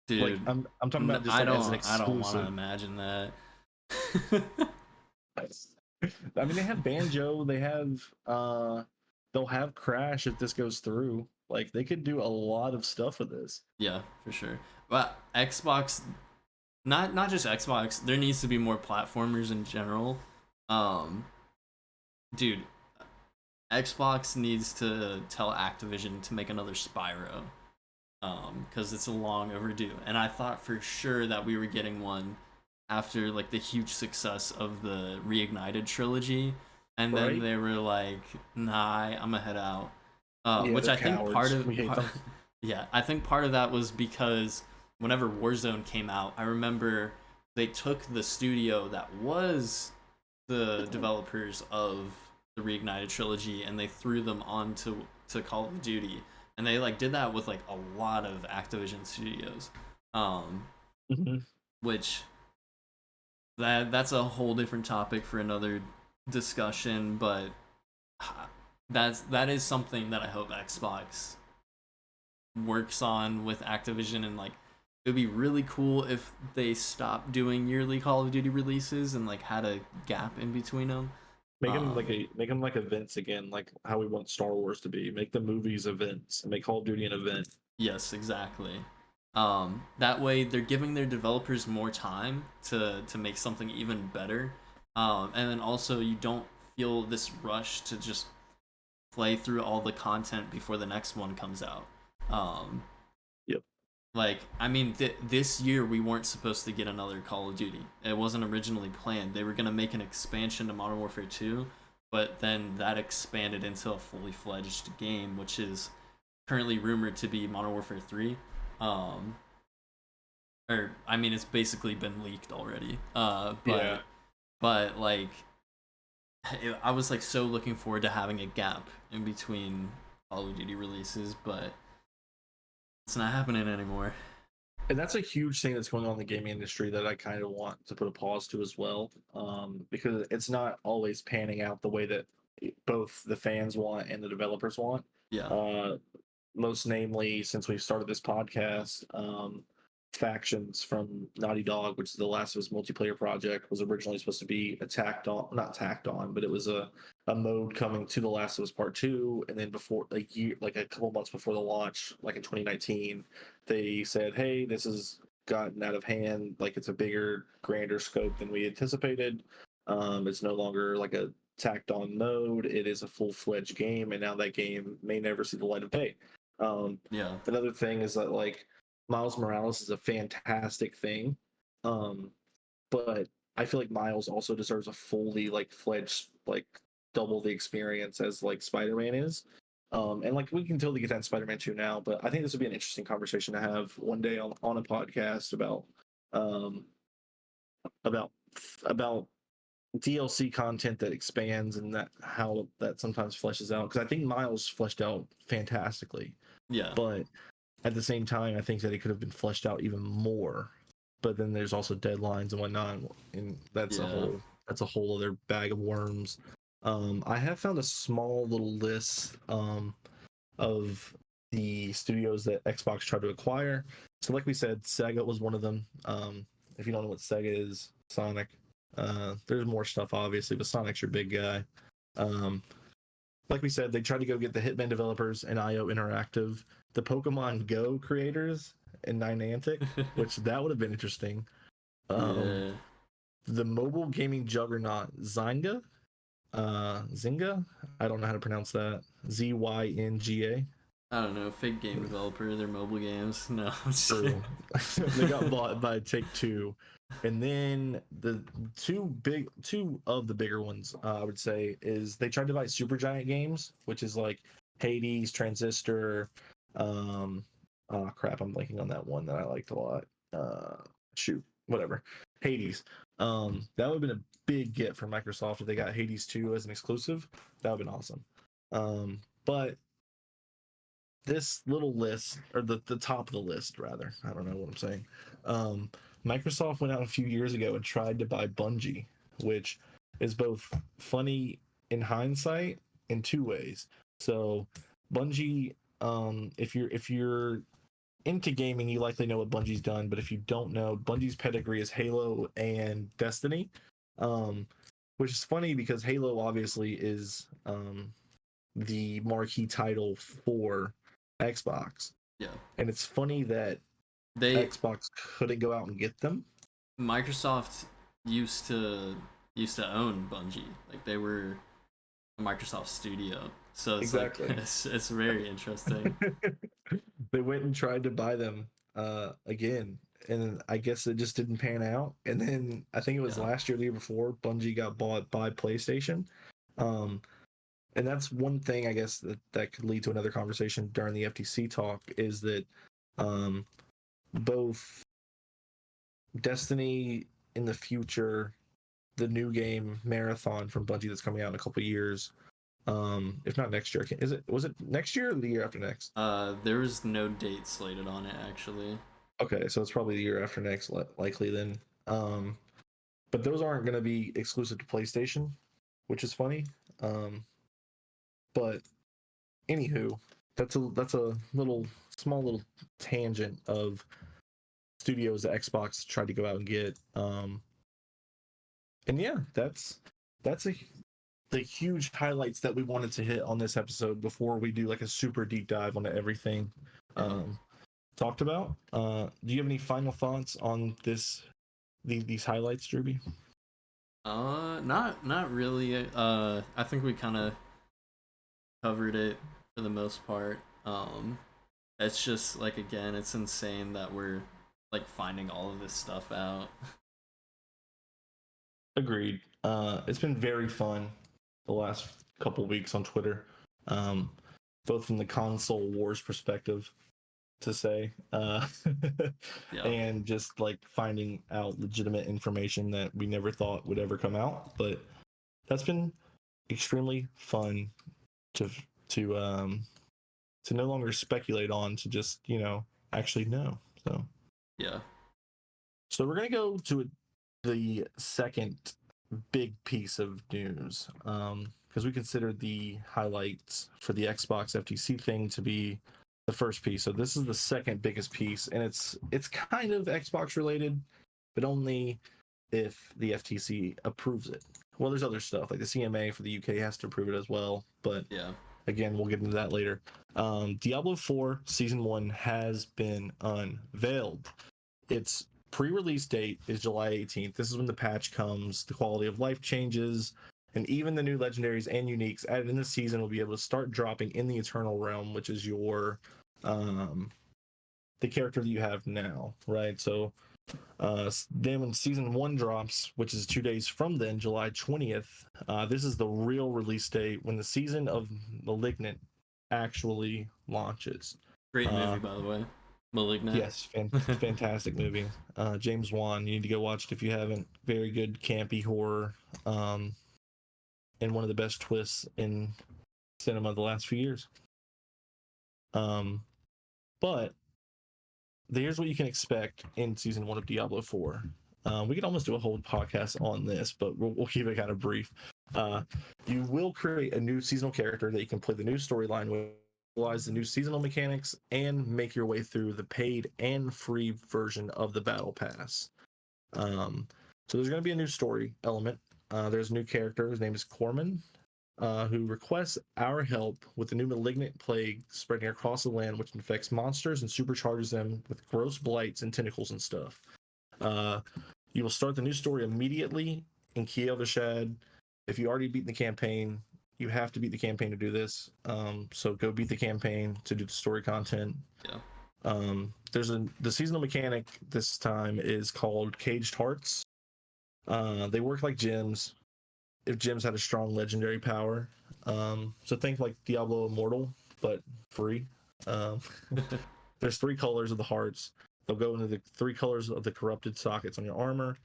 Like Dude, I'm talking about just like as an I don't want to exclusive. imagine that. I mean, they have Banjo, they have they'll have Crash if this goes through. Like they could do a lot of stuff with this. Yeah, for sure. But Xbox, not just Xbox. There needs to be more platformers in general. Um, dude, Xbox needs to tell Activision to make another Spyro. Because it's a long overdue. And I thought for sure that we were getting one after like the huge success of the Reignited trilogy, and then Right? they were like, "Nah, I'm gonna head out." Yeah, Which they're I think part cowards. of We hate them. yeah, I think part of that was because whenever Warzone came out, I remember they took the studio that was the developers of the Reignited trilogy and they threw them onto to Call of Duty, and they like did that with like a lot of Activision studios, um, Mhm. which that's a whole different topic for another discussion, but that is something that I hope Xbox works on with Activision, and like it would be really cool if they stopped doing yearly Call of Duty releases and like had a gap in between them. Make them like events again, like how we want Star Wars to be. Make the movies events and make Call of Duty an event. Yes, exactly. That way they're giving their developers more time to make something even better. And then also you don't feel this rush to just play through all the content before the next one comes out. Um, Yep. like I mean, this year we weren't supposed to get another Call of Duty. It wasn't originally planned. They were gonna make an expansion to Modern Warfare 2, but then that expanded into a fully fledged game, which is currently rumored to be Modern Warfare 3. Um, or I mean, it's basically been leaked already. Yeah. But like, I was like so looking forward to having a gap in between Call of Duty releases, but it's not happening anymore. And that's a huge thing that's going on in the gaming industry that I kind of want to put a pause to as well, because it's not always panning out the way that both the fans want and the developers want. Yeah, Uh, Most namely, since we started this podcast, factions from Naughty Dog, which is the Last of Us multiplayer project, was originally supposed to be attacked on, not tacked on, but it was a mode coming to The Last of Us Part Two, and then before like a couple months before the launch, like in 2019, they said, "Hey, this has gotten out of hand. Like it's a bigger, grander scope than we anticipated. It's no longer like a tacked on mode. It is a full fledged game, and now that game may never see the light of day." yeah, Another thing is that like Miles Morales is a fantastic thing, um, but I feel like Miles also deserves a fully like fledged like double the experience as like Spider-Man is. And like we can totally get that in Spider-Man 2 now, but I think this would be an interesting conversation to have one day on a podcast um about about DLC content that expands and that how that sometimes fleshes out. Because I think Miles fleshed out fantastically, yeah, but at the same time, I think that it could have been fleshed out even more. But then there's also deadlines and whatnot, and yeah, that's a whole other bag of worms. I have found a small little list of the studios that Xbox tried to acquire. So, like we said, Sega was one of them. If you don't know what Sega is, Sonic. There's more stuff, obviously, but Sonic's your big guy. Um, like we said, they tried to go get the Hitman developers and IO Interactive, the Pokemon Go creators and Niantic, which that would have been interesting. Um, yeah. the mobile gaming juggernaut Zynga. I don't know how to pronounce that. Zynga. I don't know. Fake game developer, their mobile games. No, I'm just kidding. True. They got bought by Take Two, and then the two of the bigger ones, I would say, is they tried to buy Supergiant Games, which is like Hades, Transistor. Um, oh crap, I'm blanking on that one that I liked a lot. Shoot, whatever. Hades. That would have been a big get for Microsoft if they got Hades 2 as an exclusive. That would have been awesome. But this little list, or the top of the list rather, I don't know what I'm saying. um Microsoft went out a few years ago and tried to buy Bungie, which is both funny in hindsight in two ways. So Bungie, if you're into gaming, you likely know what Bungie's done, but if you don't know, Bungie's pedigree is Halo and Destiny. Um which is funny because Halo obviously is the marquee title for Xbox. Yeah. And it's funny that They Xbox couldn't go out and get them. Microsoft used to own Bungie. Like they were a Microsoft studio. So it's like Exactly. it's very interesting. They went and tried to buy them again, and I guess it just didn't pan out. And then I think it was Yeah. last year, the year before, Bungie got bought by PlayStation. Um, and that's one thing I guess that could lead to another conversation during the FTC talk is that um, both Destiny in the future, the new game Marathon from Bungie that's coming out in a couple of years, if not next year, was it next year or the year after next? There was no date slated on it actually. Okay, so it's probably the year after next, likely then. Um, but those aren't going to be exclusive to PlayStation, which is funny. But anywho, that's a little small little tangent of studios that Xbox tried to go out and get. And yeah, that's the huge highlights that we wanted to hit on this episode before we do like a super deep dive onto everything talked about. Do you have any final thoughts on these highlights, Drewby? Not really. I think we kind of covered it for the most part. It's just like again, it's insane that we're like finding all of this stuff out. Agreed. It's been very fun the last couple weeks on Twitter, both from the console wars perspective to say, Yeah. and just like finding out legitimate information that we never thought would ever come out. But that's been extremely fun to no longer speculate on, to just actually know. So Yeah. so we're gonna go to the second big piece of news, because we consider the highlights for the Xbox FTC thing to be the first piece. So this is the second biggest piece, and it's kind of Xbox related, but only if the FTC approves it. Well, there's other stuff like the CMA for the UK has to approve it as well, but Yeah. again, we'll get into that later. Diablo IV Season 1 has been unveiled. Its pre-release date is July 18th. This is when the patch comes, the quality of life changes, and even the new legendaries and uniques added in the season will be able to start dropping in the Eternal Realm, which is your the character that you have now, right? So then when Season 1 drops, which is 2 days from then, July 20th, this is the real release date when the season of Malignant actually launches. Great movie, by the way. Malignant. Yes, fantastic movie. James Wan, you need to go watch it if you haven't. Very good campy horror, and one of the best twists in cinema the last few years. But here's what you can expect in Season 1 of Diablo 4. We could almost do a whole podcast on this, but we'll keep it kind of brief. You will create a new seasonal character that you can play the new storyline with, utilize the new seasonal mechanics, and make your way through the paid and free version of the battle pass. So there's going to be a new story element. There's a new character. His name is Corman, who requests our help with the new malignant plague spreading across the land, which infects monsters and supercharges them with gross blights and tentacles and stuff. You will start the new story immediately in Kiel Vashad. If you already beat the campaign, you have to beat the campaign to do this. So go beat the campaign to do the story content. Yeah. The seasonal mechanic this time is called Caged Hearts. They work like gems. If gems had a strong legendary power. So think like Diablo Immortal, but free. There's 3 colors of the hearts. They'll go into the 3 colors of the corrupted sockets on your armor.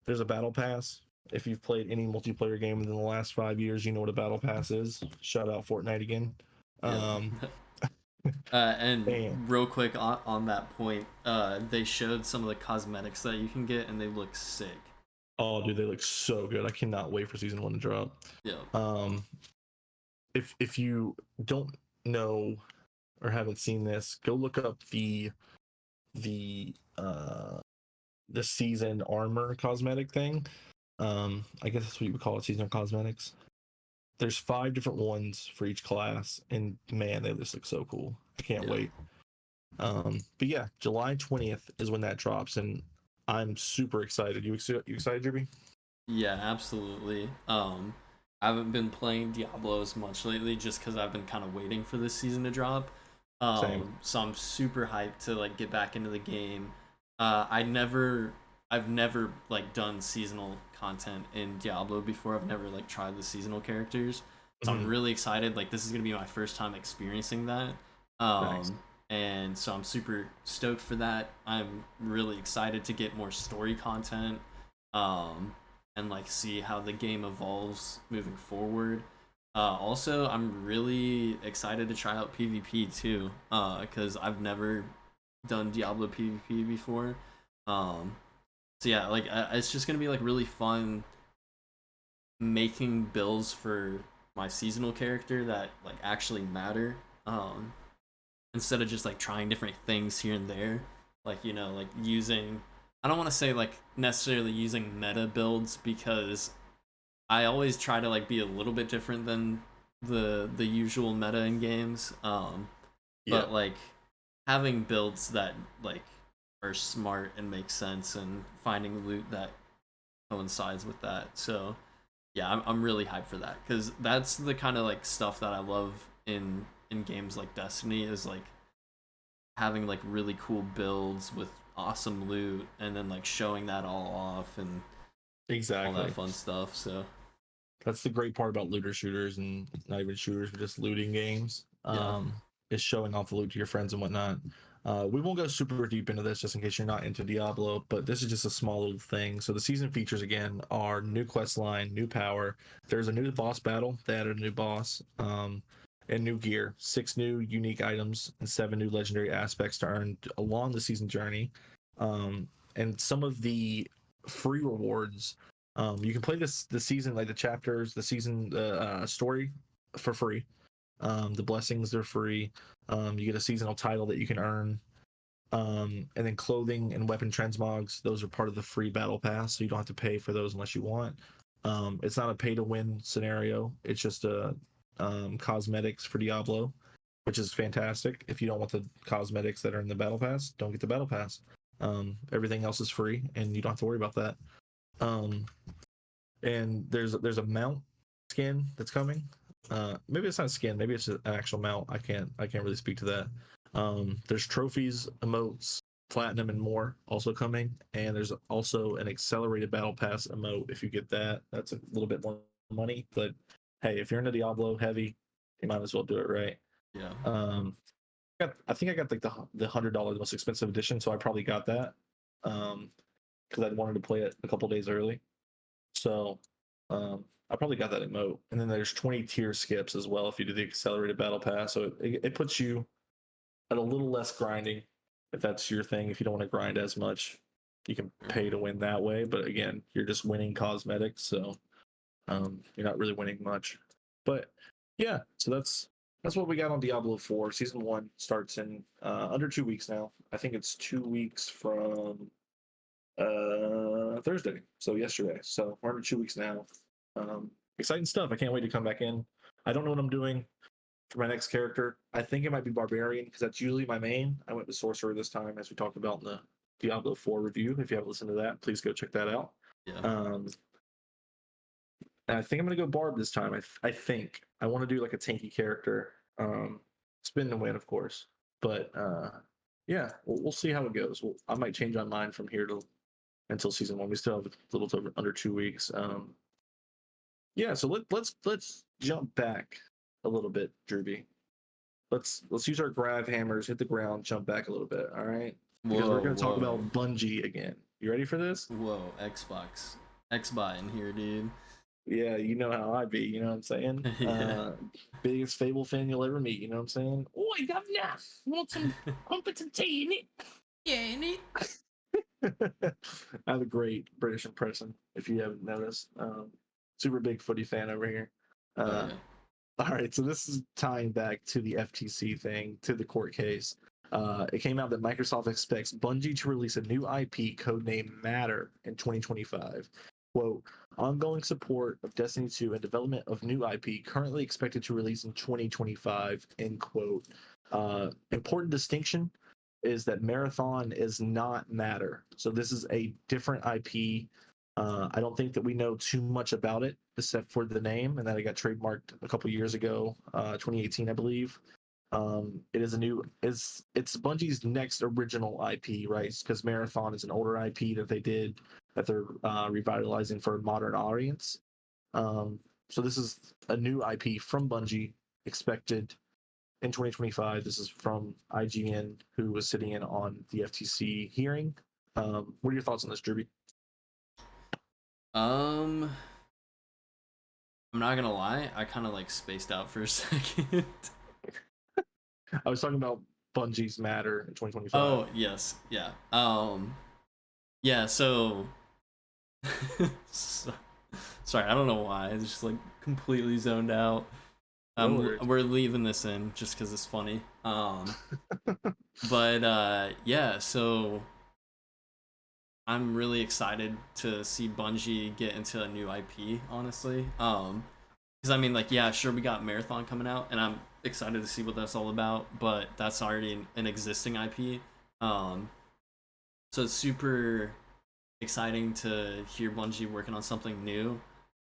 There's a battle pass. If you've played any multiplayer game within the last 5 years, you know what a battle pass is. Shout out Fortnite again. And real quick on that point, they showed some of the cosmetics that you can get, and they look sick. Oh, dude, they look so good. I cannot wait for Season 1 to drop. Yeah. If you don't know or haven't seen this, go look up the season armor cosmetic thing. I guess that's what you would call it, season cosmetics. there's 5 different ones for each class, and man, they just look so cool. I can't wait. But yeah, July 20th is when that drops, and I'm super excited. You excited, Jimmy? Yeah, absolutely. I haven't been playing Diablo as much lately just because I've been kind of waiting for this season to drop. Same. So I'm super hyped to like get back into the game. I've never like done seasonal content in Diablo before. I've never like tried the seasonal characters, so I'm Mhm. really excited. Like this is gonna be my first time experiencing that. Nice. And so I'm super stoked for that. I'm really excited to get more story content. Um, and like see how the game evolves moving forward. Also, I'm really excited to try out PvP too, because I've never done Diablo PvP before. Um, so yeah, like it's just gonna be like really fun making builds for my seasonal character that like actually matter. Instead of just like trying different things here and there, like like using. I don't want to say like necessarily using meta builds because I always try to like be a little bit different than the usual meta in games. Yeah. But like having builds that like are smart and make sense and finding loot that coincides with that. So yeah, I'm really hyped for that because that's the kind of like stuff that I love in games like Destiny is like having like really cool builds with awesome loot and then like showing that all off and all that Exactly. fun stuff. So That's the great part about looter shooters, and not even shooters, but just looting games. yeah. Is showing off the loot to your friends and whatnot. We won't go super deep into this just in case you're not into Diablo, but this is just a small little thing. So the season features again are new quest line, new power. There's a new boss battle. They added a new boss, and new gear. 6 new unique items and 7 new legendary aspects to earn along the season journey. And some of the free rewards, you can play the season, like the chapters, the season story for free. The blessings are free. You get a seasonal title that you can earn. And then clothing and weapon transmogs, those are part of the free battle pass, so you don't have to pay for those unless you want. It's not a pay to win scenario. It's just a cosmetics for Diablo, which is fantastic. If you don't want the cosmetics that are in the battle pass, don't get the battle pass. Everything else is free, and you don't have to worry about that. Um, and there's a mount skin that's coming. Maybe it's not a skin, maybe it's an actual mount. I can't really speak to that. There's trophies, emotes, platinum, and more also coming, and there's also an accelerated battle pass emote. If you get that, that's a little bit more money, but hey, if you're into Diablo heavy, you might as well do it, right? Yeah. I think I got like the $100 most expensive edition, so I probably got that because I wanted to play it a couple days early. So I probably got that emote. And then there's 20 tier skips as well if you do the accelerated battle pass. So it puts you at a little less grinding if that's your thing. If you don't want to grind as much, you can pay to win that way. But again, you're just winning cosmetics, so you're not really winning much. But yeah, so that's what we got on Diablo 4. Season 1 starts in under 2 weeks now. I think it's 2 weeks from Thursday, so yesterday. So we're under 2 weeks now. Exciting stuff. I can't wait to come back in. I don't know what I'm doing for my next character. I think it might be barbarian because that's usually my main. I went with sorcerer this time, as we talked about in the Diablo 4 review. If you haven't listened to that, please go check that out. Yeah. And I think I'm gonna go barb this time. I think I want to do like a tanky character. Spin to win, of course. But yeah, we'll see how it goes. I might change my mind from here to until season 1. We still have a little over under 2 weeks. Yeah, so let's jump back a little bit, Drewby. Let's use our grav hammers, hit the ground, jump back a little bit. All right, because we're Whoa, gonna talk whoa, about Bungie again. You ready for this? whoa! Xbox, Xbox in here, dude. Yeah, you know how I be. You know what I'm saying? Yeah. Biggest Fable fan you'll ever meet. You know what I'm saying? Oi, governor, want some crumpets and tea in it? Yeah, neat. I have a great British impression, if you haven't noticed. Super big footy fan over here. Oh Uh, yeah. all right, so this is tying back to the FTC thing, to the court case. It came out that Microsoft expects Bungie to release a new IP codenamed Matter in 2025, quote, ongoing support of Destiny 2 and development of new IP currently expected to release in 2025, end quote. Important distinction is that Marathon is not Matter. So this is a different IP. I don't think that we know too much about it except for the name and that it got trademarked a couple years ago, 2018, I believe. It is it's Bungie's next original IP, right? Because Marathon is an older IP that they did that they're revitalizing for a modern audience. So this is a new IP from Bungie expected in 2025. This is from IGN, who was sitting in on the FTC hearing. What are your thoughts on this, Drewby? I'm not gonna lie, I kind of like spaced out for a second. I was talking about Bungie's Matter in 2025. Oh yes, yeah. Yeah. So, sorry, I don't know why. I just like completely zoned out. We're leaving this in just because it's funny. But yeah. So I'm really excited to see Bungie get into a new IP. Honestly, because I mean, like, yeah, sure, we got Marathon coming out, and I'm excited to see what that's all about. But that's already an existing IP. So it's super exciting to hear Bungie working on something new.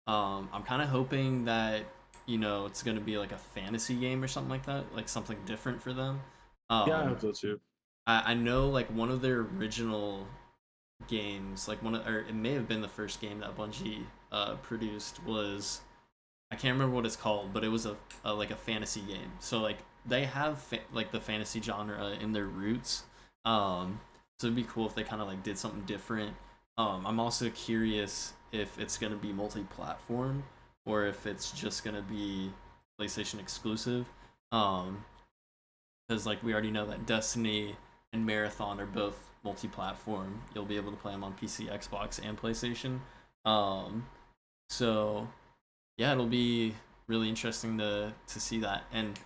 I'm kind of hoping that it's gonna be like a fantasy game or something like that, like something different for them. Yeah, I hope so too. I know like one of their original games, like or it may have been the first game that Bungie produced was, I can't remember what it's called, but it was a like a fantasy game. So like they have like the fantasy genre in their roots. So it'd be cool if they kind of like did something different. I'm also curious if it's gonna be multi-platform or if it's just gonna be PlayStation exclusive. Because like we already know that Destiny and Marathon are both multi-platform. You'll be able to play them on PC, Xbox, and PlayStation. So yeah, it'll be really interesting to see that. And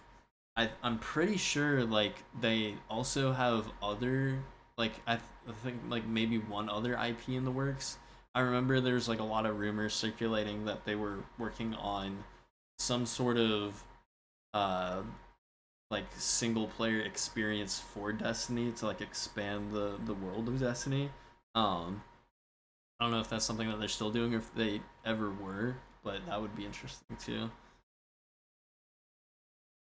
I'm pretty sure like they also have other like I think like maybe one other IP in the works. I remember there's like a lot of rumors circulating that they were working on some sort of uh like single player experience for Destiny to like expand the world of Destiny. I don't know if that's something that they're still doing or if they ever were, but that would be interesting too.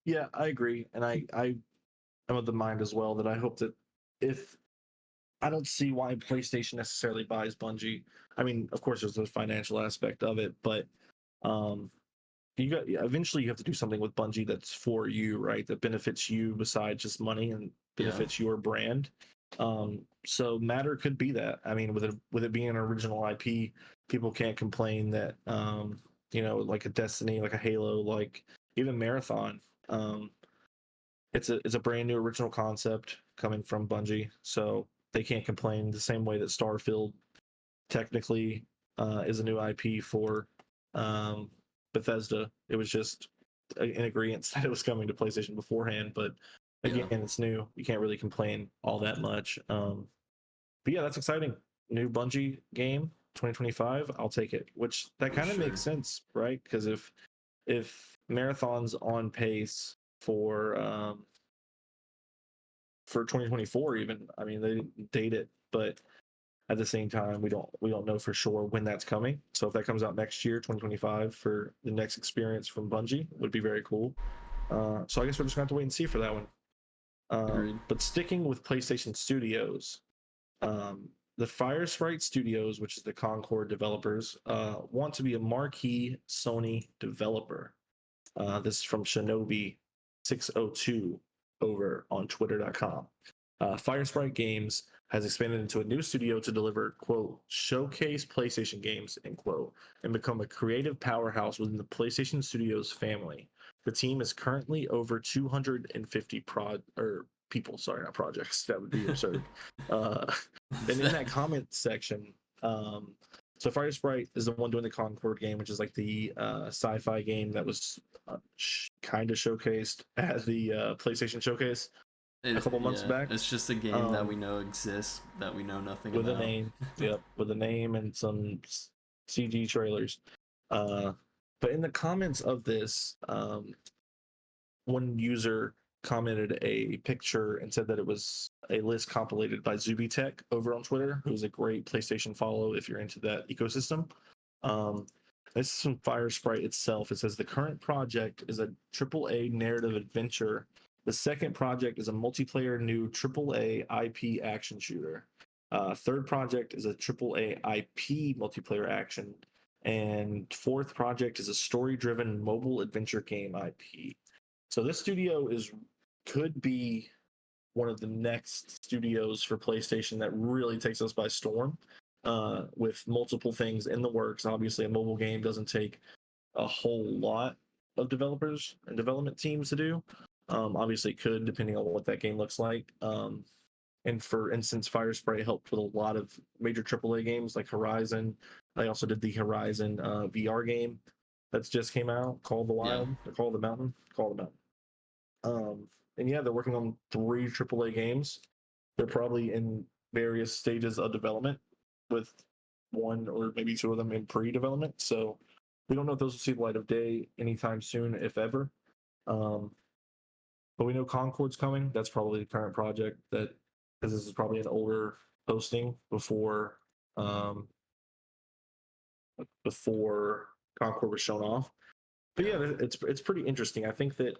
Yeah, I agree, and I am of the mind as well that I hope that if I don't see why PlayStation necessarily buys Bungie. I mean, of course, there's the financial aspect of it, but um, eventually you have to do something with Bungie that's for you, right? That benefits you besides just money and Yeah, benefits your brand. So Matter could be that. I mean, with it being an original IP, people can't complain that like a Destiny, like a Halo, like even Marathon. Um, it's a brand new original concept coming from Bungie, so they can't complain the same way that Starfield technically is a new IP for Bethesda. It was just an agreement that it was coming to PlayStation beforehand, but again, yeah, it's new. You can't really complain all that much. But yeah, that's exciting. New Bungie game, 2025. I'll take it. Which that for kind of sure. makes sense, right? Because if Marathon's on pace for 2024 even, I mean, they didn't date it, but at the same time we don't know for sure when that's coming. So if that comes out next year, 2025, for the next experience from Bungie, would be very cool. So I guess we're just gonna have to wait and see for that one. Agreed. But sticking with PlayStation Studios, the Fire Sprite Studios, which is the Concord developers, want to be a marquee Sony developer. This is from Shinobi 602 over on twitter.com. Firesprite Games has expanded into a new studio to deliver, quote, showcase PlayStation games, end quote, and become a creative powerhouse within the PlayStation Studios family. The team is currently over 250 people, sorry, not projects. That would be absurd. And in that comment section, so Firesprite is the one doing the Concord game, which is like the sci-fi game that was kind of showcased at the PlayStation Showcase a couple months back. It's just a game that we know exists that we know nothing With a about. name, yep, with a name and some CG trailers. But in the comments of this, one user commented a picture and said that it was a list compilated by Zubitech over on Twitter, who's a great PlayStation follow if you're into that ecosystem. This is from Fire Sprite itself. It says the current project is a AAA narrative adventure. The second project is a multiplayer new AAA IP action shooter. Third project is a AAA IP multiplayer action. And fourth project is a story-driven mobile adventure game IP. So this studio could be one of the next studios for PlayStation that really takes us by storm, with multiple things in the works. Obviously, a mobile game doesn't take a whole lot of developers and development teams to do. Obviously, it could, depending on what that game looks like. And for instance, Fire Sprite helped with a lot of major AAA games like Horizon. They also did the Horizon VR game that's just came out, Call the Wild, or Call the Mountain, Call the Mountain. And yeah, they're working on 3 AAA games. They're probably in various stages of development, with 1 or maybe 2 of them in pre-development. So we don't know if those will see the light of day anytime soon, if ever. But we know Concord's coming. That's probably the current project, that because this is probably an older posting before Concord was shown off. But yeah, it's pretty interesting. I think that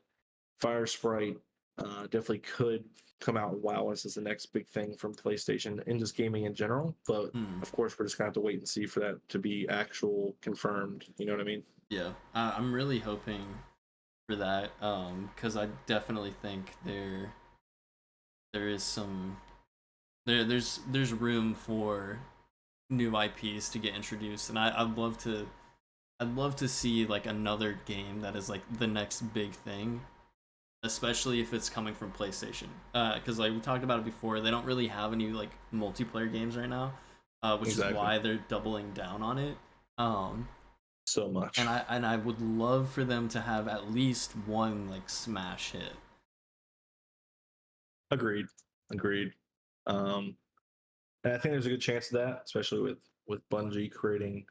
Fire Sprite definitely could come out and wow us as the next big thing from PlayStation and just gaming in general. But of course, we're just gonna have to wait and see for that to be actual confirmed. You know what I mean? Yeah, I'm really hoping for that, because I definitely think there is some there's room for new IPs to get introduced, and I'd love to see like another game that is like the next big thing, especially if it's coming from PlayStation, because like we talked about it before, they don't really have any like multiplayer games right now, which is why they're doubling down on it. So much. And I would love for them to have at least one like smash hit. Agreed. And I think there's a good chance of that, especially with Bungie creating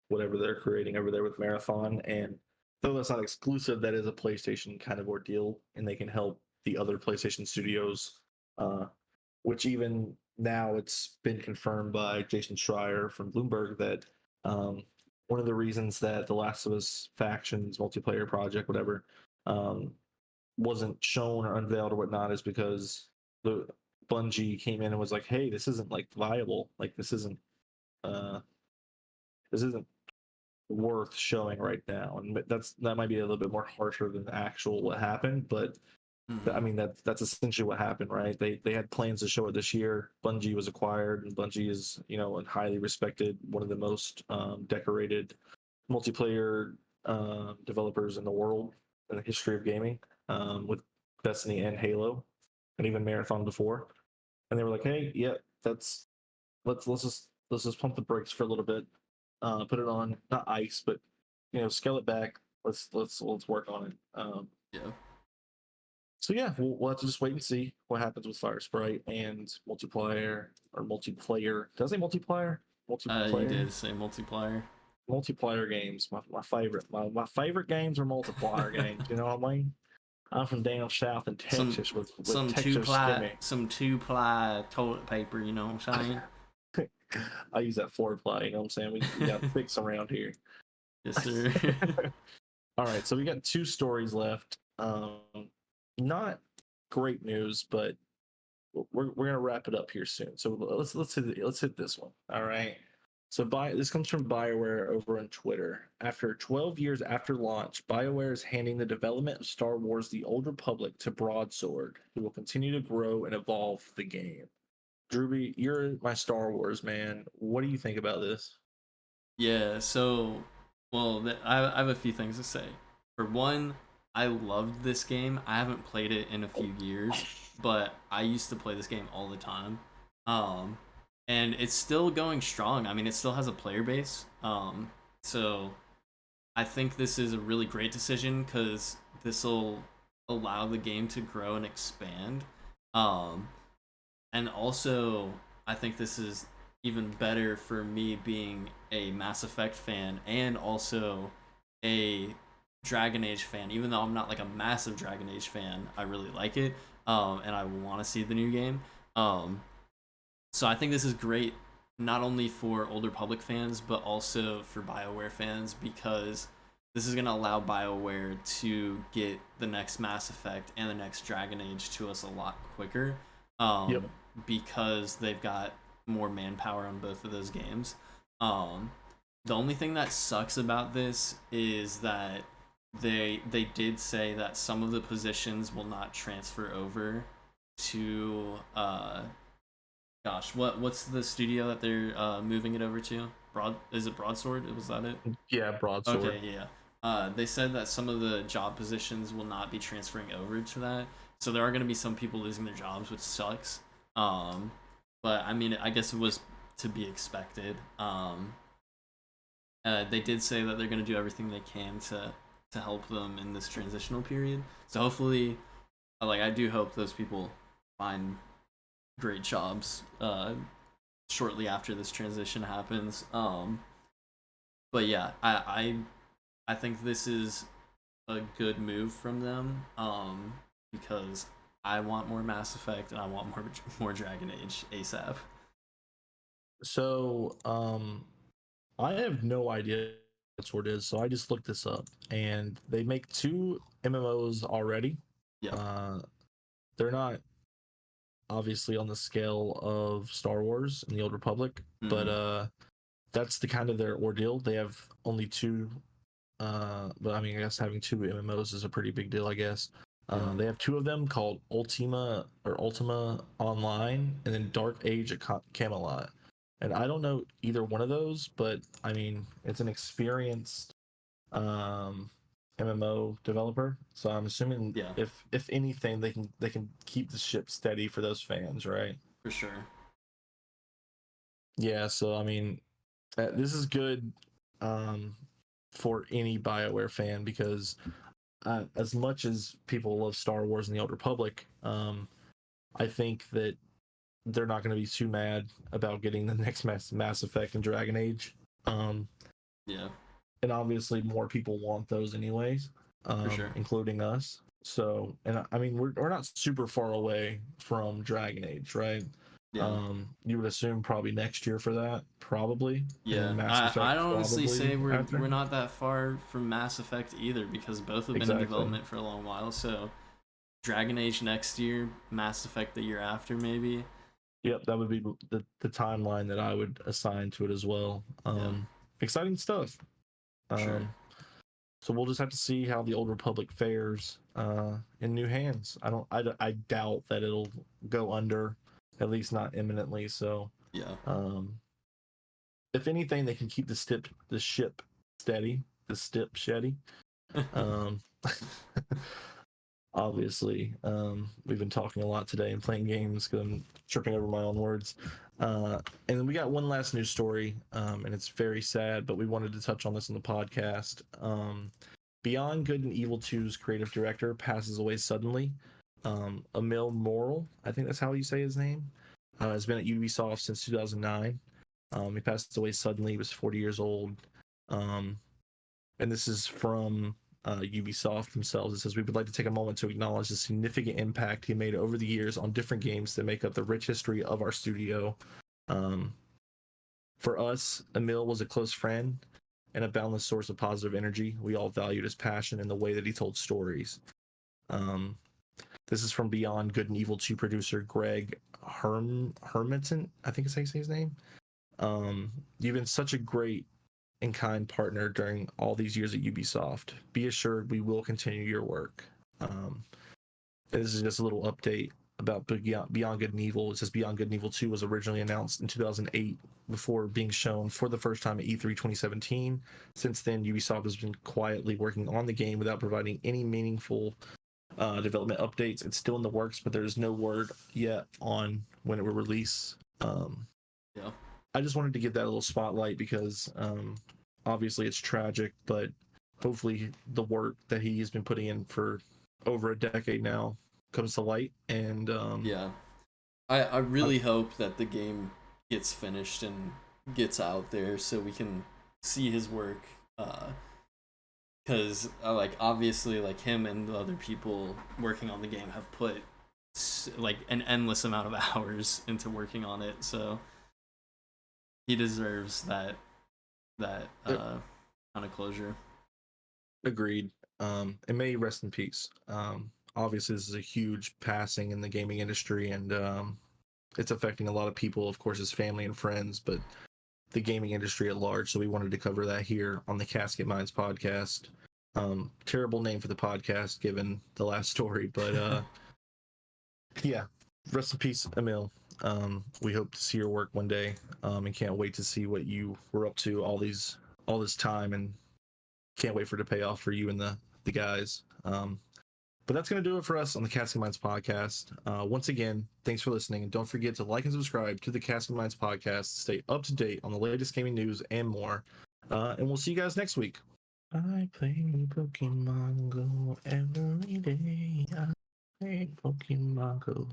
whatever they're creating over there with Marathon. And though that's not exclusive, that is a PlayStation kind of ordeal, and they can help the other PlayStation studios, which even now it's been confirmed by Jason Schreier from Bloomberg that one of the reasons that the Last of Us Factions multiplayer project, whatever, wasn't shown or unveiled or whatnot is because the Bungie came in and was like, "Hey, this isn't like viable. Like this isn't worth showing right now." And that might be a little bit more harsher than the actual what happened, but I mean that's essentially what happened, right? They had plans to show it this year. Bungie was acquired, and Bungie is, you know, a highly respected, one of the most decorated multiplayer developers in the world in the history of gaming, with Destiny and Halo, and even Marathon before. And they were like, "Hey, yeah, let's just pump the brakes for a little bit, put it on not ice, but you know, scale it back. Let's work on it." Yeah. So yeah, we'll have to just wait and see what happens with Fire Sprite and multiplayer. Did I say multiplayer? You did say multiplayer. Multiplayer games, my favorite. My favorite games are multiplayer games. You know what I mean? I'm from down south in Texas with Texas Stimmy. Some 2-ply toilet paper. You know what I'm saying? I use that 4-ply. You know what I'm saying? We got fix around here. Yes, sir. All right, so we got 2 stories left. Not great news, but we're gonna wrap it up here soon. So let's hit this one. All right. So this comes from BioWare over on Twitter. After 12 years after launch, BioWare is handing the development of Star Wars: The Old Republic to Broadsword, who will continue to grow and evolve the game. Drewby, you're my Star Wars man. What do you think about this? Yeah. So, well, I have a few things to say. For one, I loved this game. I haven't played it in a few years, but I used to play this game all the time. And it's still going strong. I mean, it still has a player base. So I think this is a really great decision because this will allow the game to grow and expand. And also, I think this is even better for me being a Mass Effect fan and also a Dragon Age fan. Even though I'm not like a massive Dragon Age fan, I really like it, and I want to see the new game. Um, so I think this is great, not only for Old Republic fans, but also for BioWare fans, because this is going to allow BioWare to get the next Mass Effect and the next Dragon Age to us a lot quicker, Yep. because they've got more manpower on both of those games. Um, the only thing that sucks about this is that they did say that some of the positions will not transfer over to what's the studio that they're moving it over to? Is it Broadsword? Was that it? Yeah, broadsword. Okay, yeah. They said that some of the job positions will not be transferring over to that, so there are going to be some people losing their jobs, which sucks. Um, but I mean, I guess it was to be expected. They did say that they're going to do everything they can to help them in this transitional period. So hopefully, like I do hope those people find great jobs shortly after this transition happens. But yeah, I think this is a good move from them, because I want more Mass Effect and I want more Dragon Age ASAP. So, I have no idea what Sword is, so I just looked this up, and they make two MMOs already. Yeah. They're not obviously on the scale of Star Wars and the Old Republic, but Mm-hmm. that's the kind of their ordeal. They have only two, but I mean, I guess having two MMOs is a pretty big deal, I guess. Yeah. They have two of them called Ultima Online and then Dark Age at Camelot. And I don't know either one of those, but I mean, it's an experienced um, MMO developer, so I'm assuming Yeah. if anything, they can keep the ship steady for those fans, right? For sure. Yeah, so I mean, this is good um, for any Bioware fan because as much as people love Star Wars and the Old Republic, I think that they're not going to be too mad about getting the next Mass Effect and Dragon Age. Um, Yeah. and obviously, more people want those anyways, For sure. including us. So, and I mean, we're not super far away from Dragon Age, right? Yeah. You would assume probably next year for that, probably, and Yeah, then Mass I'd Effect honestly probably say we're after. not that far from Mass Effect either, because both have been in Exactly. development for a long while. So Dragon Age next year, Mass Effect the year after, maybe. Yep, that would be the timeline that I would assign to it as well. Yeah, Exciting stuff. for sure. Um, so we'll just have to see how the Old Republic fares in new hands. I doubt that it'll go under, at least not imminently. So, Yeah, um, if anything, they can keep the ship steady, the stip steady. Um, obviously, we've been talking a lot today and playing games because I'm tripping over my own words. And then we got one last news story, and it's very sad, but we wanted to touch on this in the podcast. Beyond Good and Evil 2's creative director passes away suddenly. Emil Morel, I think that's how you say his name, has been at Ubisoft since 2009. He passed away suddenly. He was 40 years old. Um, and this is from Ubisoft themselves. It says, "We would like to take a moment to acknowledge the significant impact he made over the years on different games that make up the rich history of our studio. Um, for us, Emil was a close friend and a boundless source of positive energy. We all valued his passion and the way that he told stories." Um, this is from Beyond Good and Evil 2 producer Greg Hermanson. I think it's how you say his name. You've been such a great and kind partner during all these years at Ubisoft. Be assured we will continue your work. This is just a little update about Beyond Good and Evil. It says Beyond Good and Evil 2 was originally announced in 2008 before being shown for the first time at E3 2017. Since then, Ubisoft has been quietly working on the game without providing any meaningful development updates. It's still in the works, but there's no word yet on when it will release. yeah, I just wanted to give that a little spotlight because obviously it's tragic, but hopefully the work that he has been putting in for over a decade now comes to light. And yeah. I I, really hope that the game gets finished and gets out there so we can see his work. Because like obviously like him and the other people working on the game have put like an endless amount of hours into working on it, so he deserves that kind of closure. Agreed. And may he rest in peace. Obviously, this is a huge passing in the gaming industry, and it's affecting a lot of people, of course, his family and friends, but the gaming industry at large. So we wanted to cover that here on the Casket Minds podcast. Terrible name for the podcast given the last story, but yeah, rest in peace, Emil. We hope to see your work one day, and can't wait to see what you were up to all this time, and can't wait for it to pay off for you and the guys. But that's going to do it for us on the Casket Minds podcast. Once again, thanks for listening. And don't forget to like and subscribe to the Casket Minds podcast to stay up to date on the latest gaming news and more. And we'll see you guys next week. I play Pokemon Go every day. I play Pokemon Go.